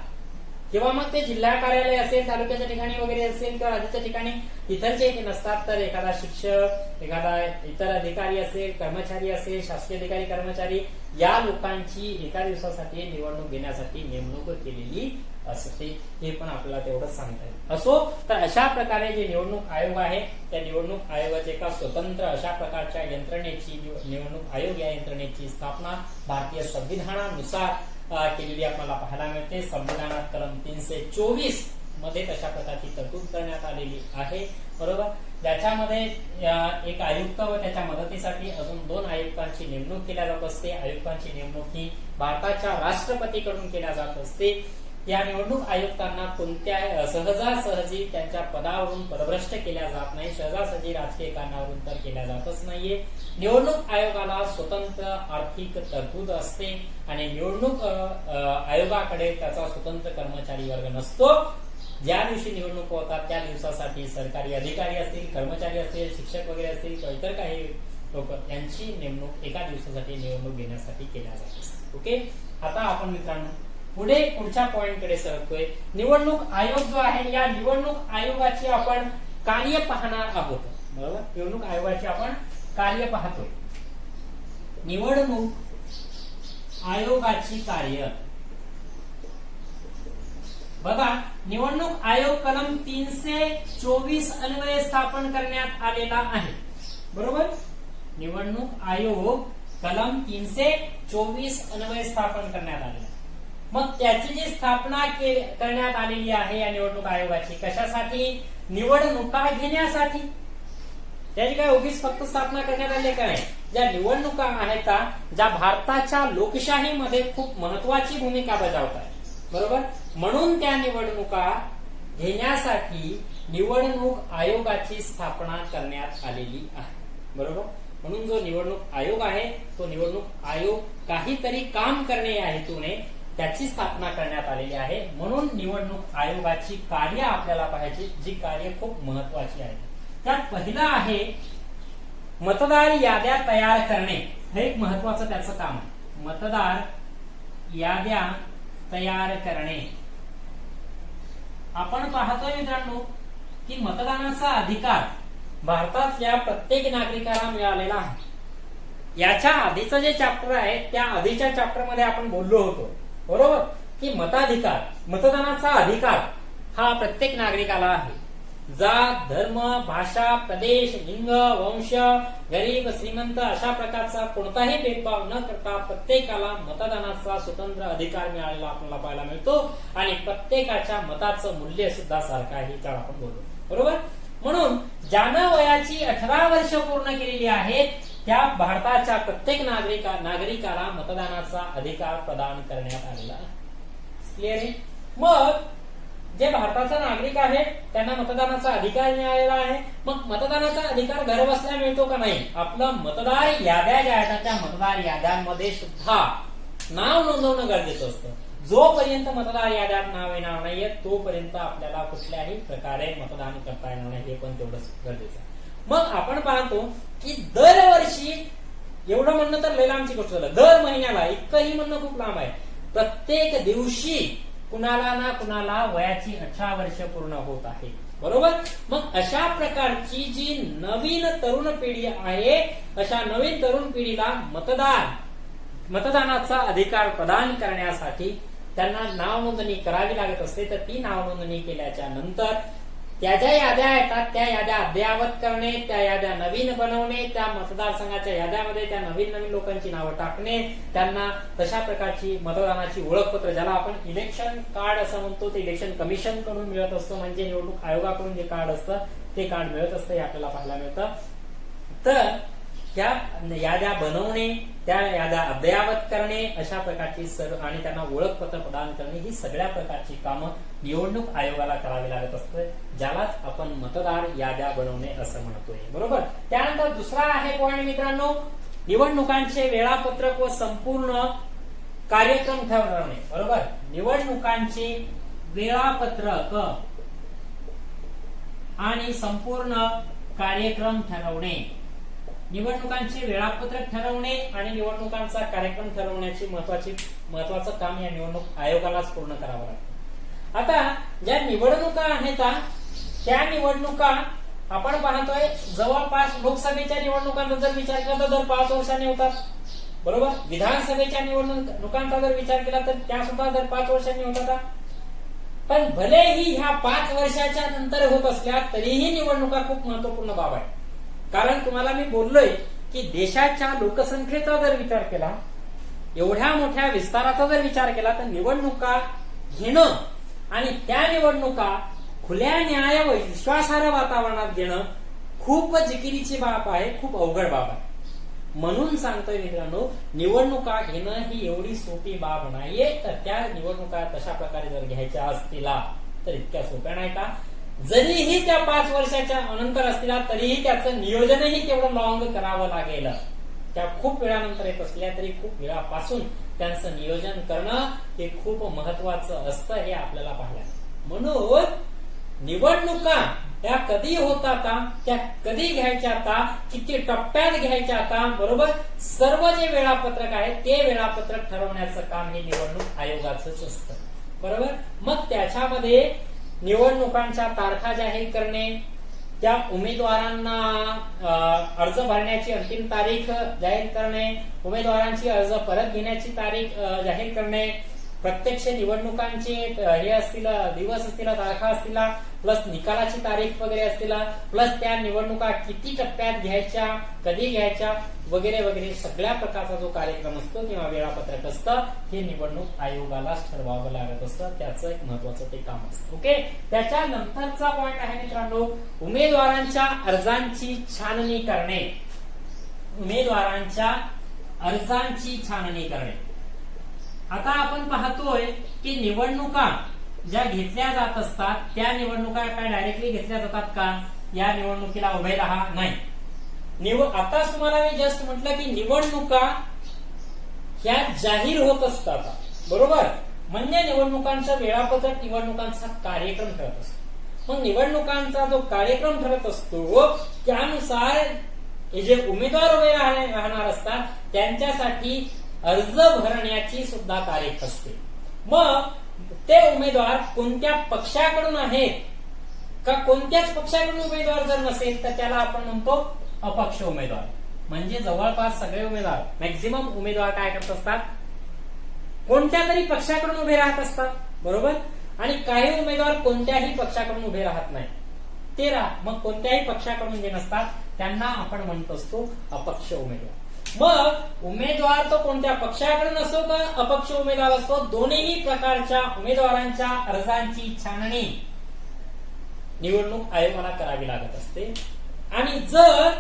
किंवा मग ते जिल्हा कार्यालय असेल, तालुक्याच्या ठिकाणी वगैरे असेल किंवा राज्याच्या ठिकाणी इतरचे ते नसतात. तर एखादा शिक्षक, एखादा इतर अधिकारी असेल, कर्मचारी असेल, शासकीय अधिकारी, कर्मचारी या लोकांची एका दिवसासाठी निवडणूक घेण्यासाठी नेमणूक केलेली असं ते हे पण आपल्याला तेवढंच सांगता येईल. असो तर अशा प्रकारे जे निवडणूक आयोग आहे त्या निवडणूक आयोगाचे एका स्वतंत्र अशा प्रकारच्या यंत्रणेची निवडणूक आयोग या यंत्रणेची स्थापना भारतीय संविधानानुसार केलेली आपल्याला पाहायला मिळते. संविधानात कलम 324 मध्ये तशा प्रकारची तरतूद करण्यात आलेली आहे. बरोबर. ज्याच्यामध्ये एक आयुक्त व त्याच्या मदतीसाठी अजून 2 आयुक्तांची नेमणूक केल्या जात असते. आयुक्तांची नेमणूक ही भारताच्या राष्ट्रपतीकडून केल्या जात असते. या निवडणूक आयुक्तांना कोणत्या सहजासहजी त्यांच्या पदावरून पदभ्रष्ट केल्या जात नाही. सहजासहजी राजकीय कारणावरून तर केल्या जातच नाहीये. निवडणूक आयोगाला स्वतंत्र आर्थिक तरतूद असते आणि निवडणूक आयोगाकडे त्याचा स्वतंत्र कर्मचारी वर्ग नसतो. ज्या दिवशी निवडणूक होतात त्या दिवसासाठी सरकारी अधिकारी असतील, कर्मचारी असतील, शिक्षक वगैरे असतील किंवा इतर काही लोक यांची नेमणूक एका दिवसासाठी निवडणूक घेण्यासाठी केल्या जात असते. ओके. आता आपण मित्रांनो पुढच्या पॉइंट कडे सरकतोय. निवडणूक आयोग जो आहे या निवडणूक आयोगाची आपण कार्य पाहणार आहोत. बरोबर. निवडणूक आयोगाची आपण कार्य पाहतोय. निवडणूक आयोगाची कार्य बघा. निवडणूक आयोग कलम 324 अन्वये स्थापन करण्यात आलेला आहे. बरोबर. निवडणूक आयोग कलम 324 अन्वये स्थापन करण्यात आलेला आहे. मग त्याची जी स्थापना करण्यात आलेली आहे या निवडणूक आयोगाची कशासाठी? निवडणुका घेण्यासाठी. त्याची काय उगीच फक्त स्थापना करण्यात आली का नाही. ज्या निवडणुका आहेत ज्या भारताच्या लोकशाहीमध्ये खूप महत्वाची भूमिका बजावतात. बरोबर. म्हणून त्या निवडणुका घेण्यासाठी निवडणूक आयोगाची स्थापना करण्यात आलेली आहे. बरोबर. म्हणून जो निवडणूक आयोग आहे तो निवडणूक आयोग काहीतरी काम करणे या हेतूने त्याची स्थापना करण्यात आलेली आहे. म्हणून निवडणूक आयोगाची कार्य आपल्याला पाहायची जी कार्य खूप महत्वाची आहे. त्यात पहिलं आहे मतदार याद्या तयार करणे. हे एक महत्वाचं त्याचं काम आहे. मतदार याद्या तयार करणे. आपण पाहतोय मित्रांनो की मतदानाचा अधिकार भारतातल्या प्रत्येक नागरिकाला मिळालेला आहे. याच्या आधीचं जे चॅप्टर आहे त्या आधीच्या चॅप्टर मध्ये आपण बोललो होतो. बरोबर. की मताधिकार मतदानाचा अधिकार हा प्रत्येक नागरिकाला आहे. जात, धर्म, भाषा, प्रदेश, लिंग, वंश, गरीब, श्रीमंत अशा प्रकारचा कोणताही भेदभाव न करता प्रत्येकाला मतदानाचा स्वतंत्र अधिकार मिळालेला आपल्याला पाहायला मिळतो आणि प्रत्येकाच्या मताचं मूल्य सुद्धा सारखं आहे त्याला आपण बोलतो. बरोबर. म्हणून ज्यानं वयाची 18 वर्ष पूर्ण केलेली आहेत त्या भारताच्या प्रत्येक नागरिकाला मतदानाचा अधिकार प्रदान करण्यात आलेला आहे. क्लिअर आहे. मग जे भारताचे नागरिक आहेत त्यांना मतदानाचा अधिकार मिळालेला आहे. मग मतदानाचा अधिकार घर बसल्या मिळतो का नाही? आपलं मतदार याद्या ज्या आहेत त्या मतदार याद्यांमध्ये सुद्धा नाव नोंदवणं गरजेचं असतं. जोपर्यंत मतदार याद्यात नाव येणार नाहीये तोपर्यंत आपल्याला कुठल्याही प्रकारे मतदान करता येणार नाही. हे पण तेवढंच गरजेचं आहे. मग आपण पाहतो की दरवर्षी एवढं म्हणणं तर लय लांबची गोष्ट झालं. दर महिन्याला इतकंही म्हणणं खूप लांब आहे. प्रत्येक दिवशी कुणाला ना कुणाला वयाची 18 वर्ष पूर्ण होत आहे. बरोबर. मग अशा प्रकारची जी नवीन तरुण पिढी आहे अशा नवीन तरुण पिढीला मतदानाचा अधिकार प्रदान करण्यासाठी त्यांना नाव नोंदणी करावी लागत असते. तर ती नाव नोंदणी केल्याच्या नंतर त्या ज्या याद्या येतात त्या याद्या अद्ययावत करणे, त्या याद्या नवीन बनवणे, त्या मतदारसंघाच्या याद्यामध्ये त्या नवीन लोकांची नावं टाकणे, त्यांना तशा प्रकारची मतदानाची ओळखपत्र ज्याला आपण इलेक्शन कार्ड असं म्हणतो ते इलेक्शन कमिशन कडून मिळत असतं. म्हणजे निवडणूक आयोगाकडून जे कार्ड असतं ते कार्ड मिळत असतं हे आपल्याला पाहायला मिळतं. तर त्या याद्या बनवणे, त्या याद्या अद्ययावत करणे अशा प्रकारची सर्व आणि त्यांना ओळखपत्र प्रदान करणे ही सगळ्या प्रकारची कामं निवडणूक आयोगाला करावी लागत असते. ज्यालाच आपण मतदार याद्या बनवणे असं म्हणतोय. बरोबर. त्यानंतर दुसरा आहे पॉइंट मित्रांनो निवडणुकांचे वेळापत्रक व संपूर्ण कार्यक्रम ठरवणे. बरोबर. निवडणुकांचे वेळापत्रक आणि संपूर्ण कार्यक्रम ठरवणे. निवडणुकांचे वेळापत्रक ठरवणे आणि निवडणुकांचा कार्यक्रम ठरवण्याची महत्वाचं काम या निवडणूक आयोगालाच पूर्ण करावं लागतं. आता ज्या निवडणुका आहेत त्या निवडणुका आपण पाहतोय जवळपास लोकसभेच्या निवडणुकांचा जर विचार केला तर दर 5 वर्षांनी होतात. बरोबर. विधानसभेच्या निवडणुकांचा जर विचार केला तर त्या सुद्धा दर 5 वर्षांनी होतात. पण भलेही ह्या 5 वर्षाच्या नंतर होत असल्या तरीही निवडणुका खूप महत्वपूर्ण बाब आहे. कारण तुम्हाला मी बोललोय की देशाच्या लोकसंख्येचा जर विचार केला, एवढ्या मोठ्या विस्ताराचा जर विचार केला, तर निवडणुका घेणं आणि त्या निवडणुका खुल्या न्याय व विश्वासार्ह वातावरणात घेणं खूप जिकिरीची बाब आहे, खूप अवघड बाब आहे. म्हणून सांगतोय मित्रांनो, निवडणुका घेणं ही एवढी सोपी बाब नाहीये. तर त्या निवडणुका तशा प्रकारे जर घ्यायच्या असतील तर इतक्या सोप्या नाही का. जरीही त्या 5 वर्षाच्या अनंतर असतील तरीही त्याचं नियोजनही तेवढं लॉंग करावं लागेल. त्या खूप वेळानंतर येत असल्या तरी खूप वेळापासून त्यांचं नियोजन करणं हे खूप महत्वाचं असतं, हे आपल्याला पाहायला. म्हणून निवडणुका त्या कधी होतात, त्या कधी घ्यायच्या आता, किती टप्प्यात घ्यायच्या आता, बरोबर, सर्व जे वेळापत्रक आहे ते वेळापत्रक ठरवण्याचं काम हे निवडणूक आयोगाचंच असतं. बरोबर. मग त्याच्यामध्ये निवडणुकांच्या तारखा जाहीर करणे, त्या उमेदवारांना अर्ज भरण्याची अंतिम तारीख जाहीर करणे, उमेदवारांची अर्ज परत घेण्याची तारीख जाहीर करणे, प्रत्यक्ष निवडणुकांचे हे असतील, दिवस असतील, तारखा असतील, प्लस निकालाची तारीख वगैरे असतील, प्लस त्या निवडणुका किती टप्प्यात घ्यायच्या, कधी घ्यायच्या वगैरे वगैरे सगळ्या प्रकारचा जो कार्यक्रम असतो किंवा वेळापत्रक असतं हे निवडणूक आयोगालाच ठरवावं लागत असतं. त्याचं एक महत्वाचं ते काम असतं. ओके. त्याच्यानंतरचा पॉइंट आहे मित्रांनो, उमेदवारांच्या अर्जांची छाननी करणे. उमेदवारांच्या अर्जांची छाननी करणे. आता आपण पाहतोय की निवडणुका ज्या घेतल्या जात असतात त्या निवडणुका काय डायरेक्टली घेतल्या जातात का? या निवडणुकीला उभे राहा नाही. आता तुम्हाला मी जस्ट म्हटलं की निवडणुका ह्या जाहीर होत असतात. बरोबर. म्हणजे निवडणुकांचं वेळापत्रक, निवडणुकांचा कार्यक्रम ठरत असतो. मग निवडणुकांचा जो कार्यक्रम ठरत असतो त्यानुसार हे जे उमेदवार उभे राहणार असतात त्यांच्यासाठी अर्ज भरण्याची सुद्धा तारीख असते. मग ते उमेदवार कोणत्या पक्षाकडून आहेत का कोणत्याच पक्षाकडून उमेदवार जर नसेल तर त्याला आपण म्हणतो अपक्ष उमेदवार. म्हणजे जवळपास सगळे उमेदवार, मॅक्झिमम उमेदवार काय करत असतात, कोणत्या तरी पक्षाकडून उभे राहत असतात. बरोबर. आणि काही उमेदवार कोणत्याही पक्षाकडून उभे राहत नाही. ते मग कोणत्याही पक्षाकडून जे नसतात त्यांना आपण म्हणत असतो अपक्ष उमेदवार. मग उमेदवार तो कोणत्या पक्षाकडून असो का अपक्ष उमेदवार असतो, दोन्ही प्रकारच्या उमेदवारांच्या अर्जांची छाननी निवडणूक आयोगाला करावी लागत असते. आणि जर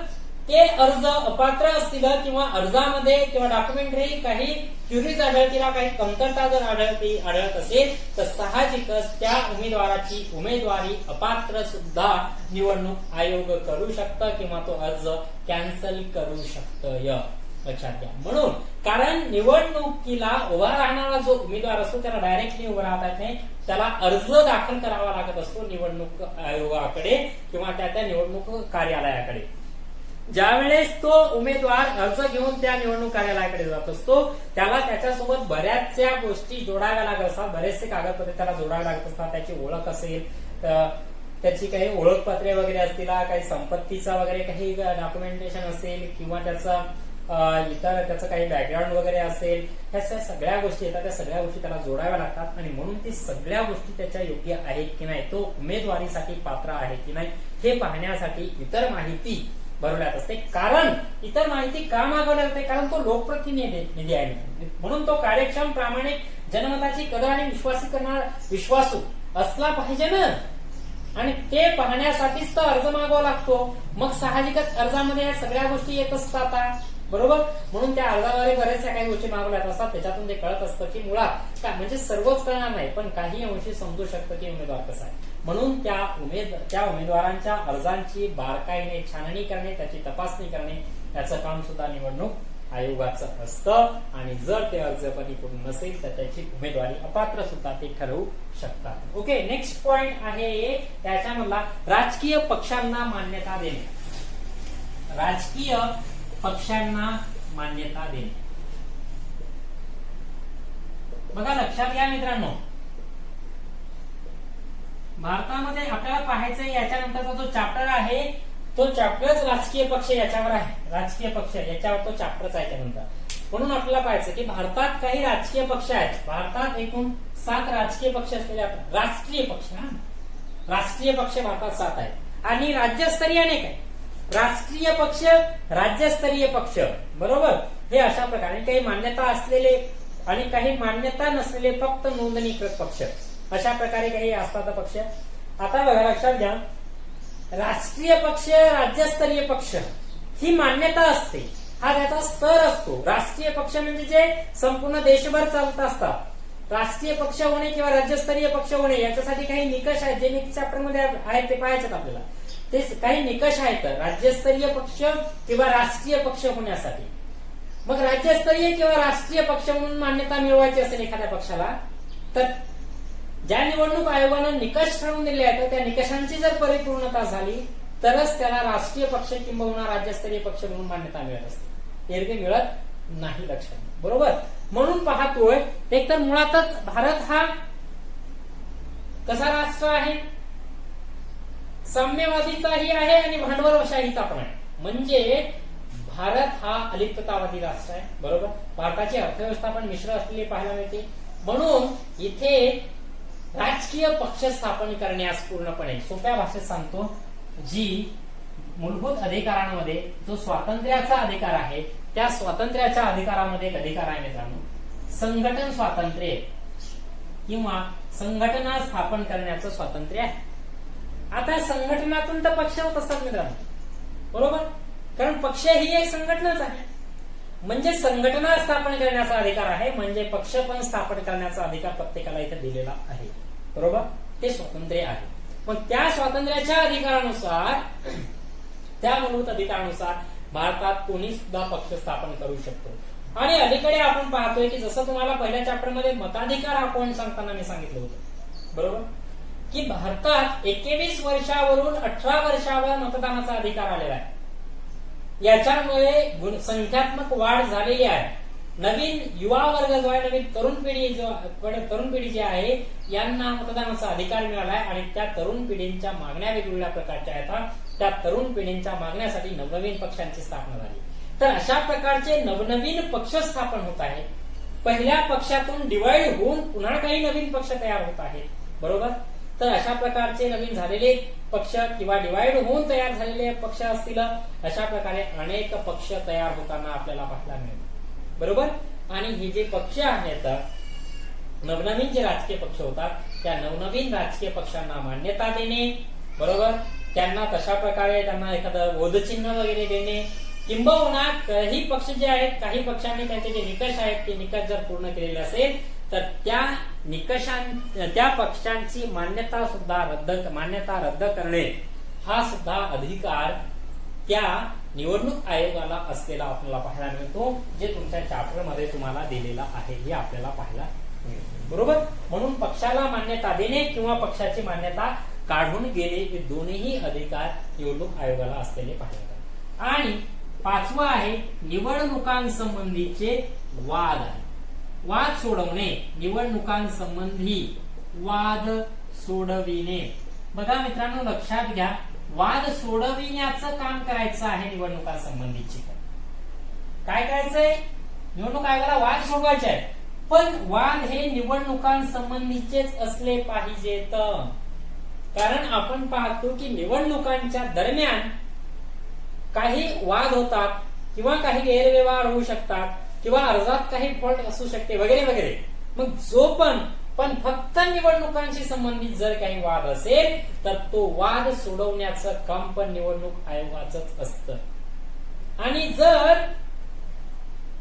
ते अर्ज अपात्र असतील किंवा अर्जामध्ये किंवा डॉक्युमेंटरी काही क्युरीज आढळतील, काही कमतरता जर आढळत असेल तर साहजिकच त्या उमेदवाराची उमेदवारी अपात्र सुद्धा निवडणूक आयोग करू शकतं किंवा तो अर्ज कॅन्सल करू शकतं. लक्षात घ्या. म्हणून कारण निवडणुकीला उभा राहणारा जो उमेदवार असतो त्याला डायरेक्टली उभा राहता येत नाही, त्याला अर्ज दाखल करावा लागत असतो निवडणूक आयोगाकडे किंवा त्या निवडणूक कार्यालयाकडे. ज्यावेळेस तो उमेदवार अर्ज घेऊन त्या निवडणूक कार्यालयाकडे जात असतो त्याला त्याच्यासोबत बऱ्याचशा गोष्टी जोडाव्या लागत असतात, बरेचसे कागदपत्रे त्याला जोडावे लागत असतात. त्याची ओळख असेल, त्याची काही ओळखपत्रे वगैरे असतील, काही संपत्तीचा वगैरे काही डॉक्युमेंटेशन असेल किंवा त्याचा इतर त्याचं काही बॅकग्राऊंड वगैरे असेल, ह्या सगळ्या गोष्टी येतात. त्या सगळ्या गोष्टी त्याला जोडाव्या लागतात आणि म्हणून ती सगळ्या गोष्टी त्याच्या योग्य आहेत की नाही, तो उमेदवारीसाठी पात्र आहे की नाही हे पाहण्यासाठी इतर माहिती भरवण्यात असते. कारण इतर माहिती का मागवण्यात जाते, कारण तो लोकप्रतिनिधी आहे म्हणून तो कार्यक्षम, प्रामाणिक, जनमताची कदर आणि विश्वासू असला पाहिजे ना. आणि ते पाहण्यासाठीच तर अर्ज मागवावा लागतो. मग साहजिकच अर्जामध्ये या सगळ्या गोष्टी येत असतात. बरोबर. म्हणून त्या अर्जाद्वारे बऱ्याचशा काही गोष्टी मागवल्या असतात. त्याच्यातून ते कळत असतं की मुळात काय, म्हणजे सर्वच कळणार नाही पण काही अंशी समजू शकतं की उमेदवार कसा आहे. म्हणून त्या उमेदवारांच्या अर्जांची बारकाईने छाननी करणे, त्याची तपासणी करणे याचं काम सुद्धा निवडणूक आयोगाचं असतं. आणि जर ते अर्ज परिपूर्ण नसेल तर त्याची उमेदवारी अपात्र सुद्धा ते ठरवू शकतात. ओके. नेक्स्ट पॉइंट आहे त्याच्यामधला राजकीय पक्षांना मान्यता देणे. राजकीय पक्षांना मान्यता देणे. बघा लक्षात घ्या मित्रांनो, भारतामध्ये आपल्याला पाहायचंय याच्यानंतरचा जो चॅप्टर आहे तो चॅप्टरच राजकीय पक्ष याच्यावर आहे. राजकीय पक्ष याच्यावर तो चॅप्टरच आहे. त्यानंतर म्हणून आपल्याला पाहायचं की भारतात काही राजकीय पक्ष आहेत. भारतात एकूण 7 राजकीय पक्ष असलेले राष्ट्रीय पक्ष, राष्ट्रीय पक्ष भारतात 7 आहेत आणि राज्यस्तरीय अनेक आहेत. राष्ट्रीय पक्ष, राज्यस्तरीय पक्ष, बरोबर, हे अशा प्रकारे काही मान्यता असलेले आणि काही मान्यता नसलेले फक्त नोंदणीकृत पक्ष, अशा प्रकारे काही असतात पक्ष. आता बघा, लक्षात घ्या, राष्ट्रीय पक्ष, राज्यस्तरीय पक्ष ही मान्यता असते, हा त्याचा स्तर असतो. राष्ट्रीय पक्ष म्हणजे जे संपूर्ण देशभर चालत असतात. राष्ट्रीय पक्ष होणे किंवा राज्यस्तरीय पक्ष होणे याच्यासाठी काही निकष आहेत, जे नेक्स्ट चॅप्टर मध्ये आहेत ते पाहायचे आपल्याला. ते काही निकष आहेत राज्यस्तरीय पक्ष किंवा राष्ट्रीय पक्ष होण्यासाठी. मग राज्यस्तरीय किंवा राष्ट्रीय पक्ष म्हणून मान्यता मिळवायची असेल एखाद्या पक्षाला, तर ज्या निवडणूक आयोगानं निकष ठरवून दिले आहेत त्या निकषांची जर परिपूर्णता झाली तरच त्याला राष्ट्रीय पक्ष किंबहुना राज्यस्तरीय पक्ष म्हणून मान्यता मिळत असते. एरवी मिळत नाही, लक्षात, बरोबर. म्हणून पाहतोय एकतर मुळातच भारत हा कसा राष्ट्र आहे, साम्यवादीचाही आहे आणि भांडवलशाहीचा पण आहे. म्हणजे भारत हा अलिप्ततावादी राष्ट्र आहे, बरोबर. भारताची अर्थव्यवस्था पण मिश्र असलेली पाहायला मिळते. म्हणून इथे राजकीय पक्ष स्थापन करण्यास पूर्णपणे, सोप्या भाषेत सांगतो, जी मूलभूत अधिकारांमध्ये जो स्वातंत्र्याचा अधिकार आहे त्या स्वातंत्र्याच्या अधिकारामध्ये एक अधिकार आहे मित्रांनो, संघटन स्वातंत्र्य किंवा संघटना स्थापन करण्याचं स्वातंत्र्य आहे. आता संघटनातून तर पक्ष होत असतात मित्रांनो, बरोबर, कारण पक्ष ही एक संघटनाच आहे. म्हणजे संघटना स्थापन करण्याचा अधिकार आहे, म्हणजे पक्ष पण स्थापन करण्याचा अधिकार प्रत्येकाला इथे दिलेला आहे, बरोबर. ते स्वातंत्र्य आहे. मग त्या स्वातंत्र्याच्या अधिकारानुसार, त्या मूलभूत अधिकारानुसार भारतात कोणी सुद्धा पक्ष स्थापन करू शकतो. आणि अलीकडे आपण पाहतोय की जसं तुम्हाला पहिल्या चॅप्टर मध्ये मताधिकार हा पॉइंट सांगताना मी सांगितलं होतं, बरोबर, की भारतात 21 वर्षावरून 18 वर्षावर मतदानाचा अधिकार आलेला आहे. याच्यामुळे संख्यात्मक वाढ झालेली आहे. नवीन युवा वर्ग जो आहे, नवीन तरुण पिढी जी आहे यांना मतदानाचा अधिकार मिळाला आहे आणि त्या तरुण पिढींच्या मागण्या वेगवेगळ्या प्रकारच्या आहेत. त्या तरुण पिढींच्या मागण्यासाठी नवनवीन पक्षांची स्थापना झाली. तर अशा प्रकारचे नवनवीन पक्ष स्थापन होत आहेत. पहिल्या पक्षातून डिवाइड होऊन पुन्हा काही नवीन पक्ष तयार होत आहेत, बरोबर. तर अशा प्रकारचे नवीन झालेले पक्ष किंवा डिवाइड होऊन तयार झालेले पक्ष असतील, अशा प्रकारे अनेक पक्ष तयार होताना आपल्याला पाहायला मिळेल, बरोबर. आणि हे जे पक्ष आहेत, नवनवीन जे राजकीय पक्ष होतात त्या नवनवीन राजकीय पक्षांना मान्यता देणे, बरोबर, त्यांना तशा प्रकारे त्यांना एखादं बोधचिन्ह वगैरे देणे, किंबहुना काही पक्ष जे आहेत, काही पक्षांनी त्यांचे जे निकष आहेत ते निकष जर पूर्ण केलेले असेल तर त्या पक्षांची मान्यता रद्द करणे हा सुद्धा अधिकार त्या निवडणूक आयोगाला असलेला आपल्याला पाहायला मिळतो, जे तुमच्या चॅप्टर मध्ये तुम्हाला दिलेला आहे हे आपल्याला पाहायला मिळते, बरोबर. म्हणून पक्षाला मान्यता देणे किंवा पक्षाची मान्यता काढून घेणे हे दोन्ही अधिकार निवडणूक आयोगाला असलेले पाहायला मिळतात. आणि 5वं आहे निवडणुकांसंबंधीचे वाद आहे. वाद सोडवणे, निवडणुकांसंबंधी वाद सोडविणे. बघा मित्रांनो, लक्षात घ्या, वाद सोडविण्याचं काम करायचं आहे निवडणुकांसंबंधीची. काय करायचंय, निवडणूक आयोगाला वाद सोडवायचे आहे, पण वाद हे निवडणुकांसंबंधीचेच असले पाहिजेत. कारण आपण पाहतो की निवडणुकांच्या दरम्यान काही वाद होतात किंवा काही गैरव्यवहार होऊ शकतात किंवा अर्जात काही फॉल्ट असू शकते वगैरे वगैरे. मग जो पण फक्त निवडणुकांशी संबंधित जर काही वाद असेल तर तो वाद सोडवण्याचं काम पण निवडणूक आयोगाचंच असतं. आणि जर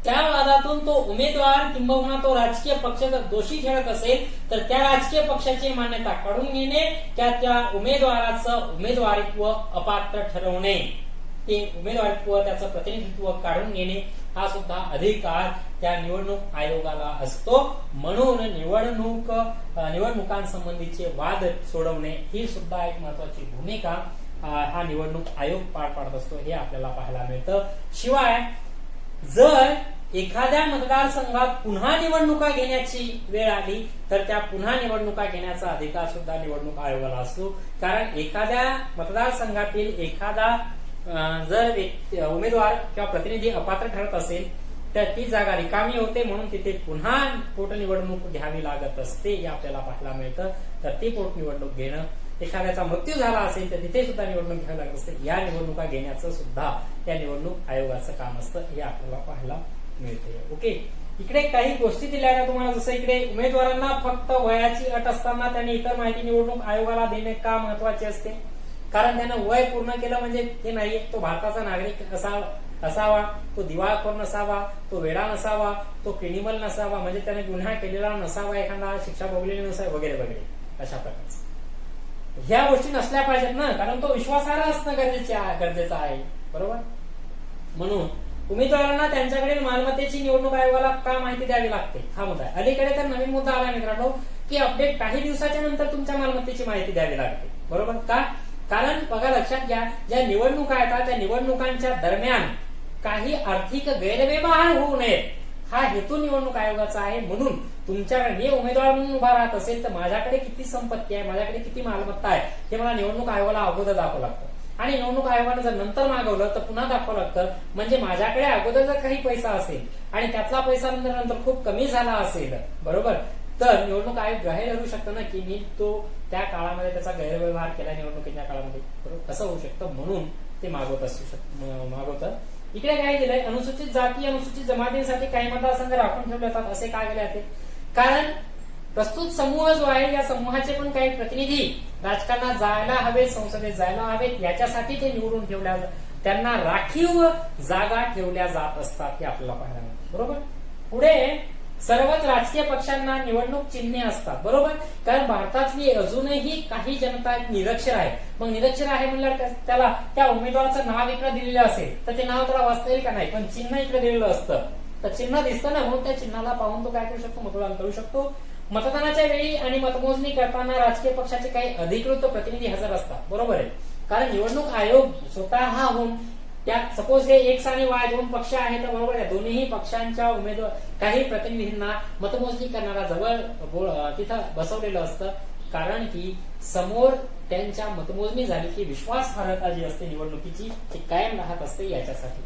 त्या वादातून तो उमेदवार किंबहुना तो राजकीय पक्ष जर दोषी ठरत असेल तर त्या राजकीय पक्षाची मान्यता काढून घेणे, त्या उमेदवाराचं उमेदवारित्व अपात्र ठरवणे, ते उमेदवारित्व त्याचं प्रतिनिधित्व काढून घेणे हा सुद्धा अधिकार त्या निवडणूक आयोगाला असतो. म्हणून निवडणुकांसंबंधीचे वाद सोडवणे ही सुद्धा एक महत्वाची भूमिका हा निवडणूक आयोग पार पाडत असतो, हे आपल्याला पाहायला मिळतं. शिवाय जर एखाद्या मतदारसंघात पुन्हा निवडणुका घेण्याची वेळ आली तर त्या पुन्हा निवडणुका घेण्याचा अधिकार सुद्धा निवडणूक आयोगाला असतो. कारण एखाद्या मतदारसंघातील एखादा जर उमेदवार किंवा प्रतिनिधी अपात्र ठरत असेल तर ती जागा रिकामी होते, म्हणून तिथे पुन्हा पोटनिवडणूक घ्यावी लागत असते, हे आपल्याला पाहायला मिळतं. तर ती पोटनिवडणूक घेणं, एखाद्याचा मृत्यू झाला असेल तर तिथे सुद्धा निवडणूक घ्यावी लागत असते. या निवडणुका घेण्याचं सुद्धा या निवडणूक आयोगाचं काम असतं, हे आपल्याला पाहायला मिळते. ओके, इकडे काही गोष्टी दिल्या आहेत तुम्हाला. जसं इकडे उमेदवारांना फक्त वयाची अट असताना त्यांनी इतर माहिती निवडणूक आयोगाला देणे का महत्वाचे असते? कारण त्यानं वय पूर्ण केलं म्हणजे ते नाही, तो भारताचा नागरिक असावा, तो दिवाळखोर नसावा, तो वेडा नसावा, तो क्रिमिनल नसावा, म्हणजे त्याने गुन्हा केलेला नसावा, एखादा शिक्षा भोगलेली नसावी, वगैरे वगैरे अशा प्रकारचं. ह्या गोष्टी नसल्या पाहिजेत ना, कारण तो विश्वासार्ह असणं गरजेचं आहे. बरोबर, म्हणून उमेदवारांना त्यांच्याकडील मालमत्तेची निवडणूक आयोगाला का माहिती द्यावी लागते, हा मुद्दा आहे. अलीकडे तर नवीन मुद्दा आला मित्रांनो, की अपडेट काही दिवसाच्या नंतर तुमच्या मालमत्तेची माहिती द्यावी लागते. बरोबर, का? कारण बघा, लक्षात घ्या, ज्या निवडणुका येतात त्या निवडणुकांच्या दरम्यान काही आर्थिक गैरव्यवहार होऊ नयेत, हा हेतू निवडणूक आयोगाचा आहे. म्हणून तुमच्याकडे मी उमेदवार म्हणून उभा राहत असेल तर माझ्याकडे किती संपत्ती आहे, माझ्याकडे किती मालमत्ता आहे, हे मला निवडणूक आयोगाला अगोदर दाखवावं लागतं. आणि निवडणूक आयोगाने जर नंतर मागवलं तर पुन्हा दाखवावं लागतं. म्हणजे माझ्याकडे अगोदर जर काही पैसा असेल आणि त्यातला पैसा नंतर खूप कमी झाला असेल, बरोबर, तर निवडणूक आयोग ग्राह्य धरू शकतं ना, की मी तो त्या काळामध्ये त्याचा गैरव्यवहार केला निवडणुकीच्या काळामध्ये, बरोबर, असं होऊ शकतं. म्हणून ते मागवतं. इकडे काय दिलंय, अनुसूचित जाती अनुसूचित जमातींसाठी काही मतदारसंघ राखून ठेवले जातात. असे काय केले जाते? कारण प्रस्तुत समूह जो आहे, या समूहाचे पण काही प्रतिनिधी राजकारणात जायला हवेत, संसदेत जायला हवेत, याच्यासाठी ते निवडून त्यांना राखीव जागा ठेवल्या जात असतात, हे आपल्याला पाहायला मिळतं. बरोबर, पुढे सर्वच राजकीय पक्षांना निवडणूक चिन्हे असतात. बरोबर, कारण भारतातली अजूनही काही जनता निरक्षर आहे. मग निरक्षर आहे म्हणल्यावर त्याला त्या उमेदवाराचं नाव इकडे दिलेलं असेल तर ते नाव त्याला वाचता येईल का? नाही, पण चिन्ह इकडे दिलेलं असतं, तर चिन्ह दिसतं ना, म्हणून त्या चिन्हाला पाहून तो काय करू शकतो, मतदान करू शकतो. मतदानाच्या वेळी आणि मतमोजणी करताना राजकीय पक्षाचे काही अधिकृत प्रतिनिधी हजर असतात. बरोबर आहे, कारण निवडणूक आयोग स्वतः होऊन त्या सपोज हे X आणि Y दोन पक्ष आहेत, बरोबर आहे, दोन्ही पक्षांच्या उमेदवार काही प्रतिनिधींना मतमोजणी करणारा जवळ तिथं बसवलेलं असतं. कारण की समोर त्यांच्या मतमोजणी झाली की विश्वासार्हता जी असते निवडणुकीची ती कायम राहत असते. याच्यासाठी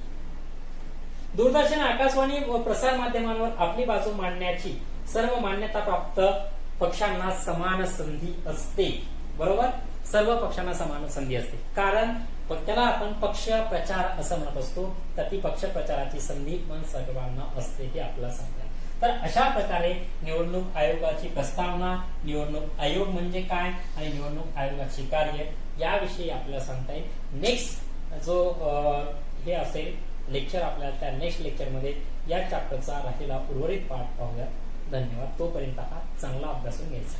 दूरदर्शन, आकाशवाणी व प्रसार माध्यमांवर आपली बाजू मांडण्याची सर्व मान्यता प्राप्त पक्षांना समान संधी असते. बरोबर, सर्व पक्षांना समान संधी असते. कारण त्याला आपण पक्ष प्रचार असं म्हणत असतो, तर ती पक्ष प्रचाराची संधी पण सर्वांना असते, हे आपल्याला सांगतात. तर अशा प्रकारे निवडणूक आयोगाची प्रस्तावना, निवडणूक आयोग म्हणजे काय आणि निवडणूक आयोगाचे कार्य याविषयी आपल्याला सांगता येईल. नेक्स्ट जो हे असेल लेक्चर, आपल्याला त्या नेक्स्ट लेक्चरमध्ये या चॅप्टरचा राहिलेला उर्वरित पाठ पाहूया. धन्यवाद. तोपर्यंत हा चांगला अभ्यासून घ्यायचा.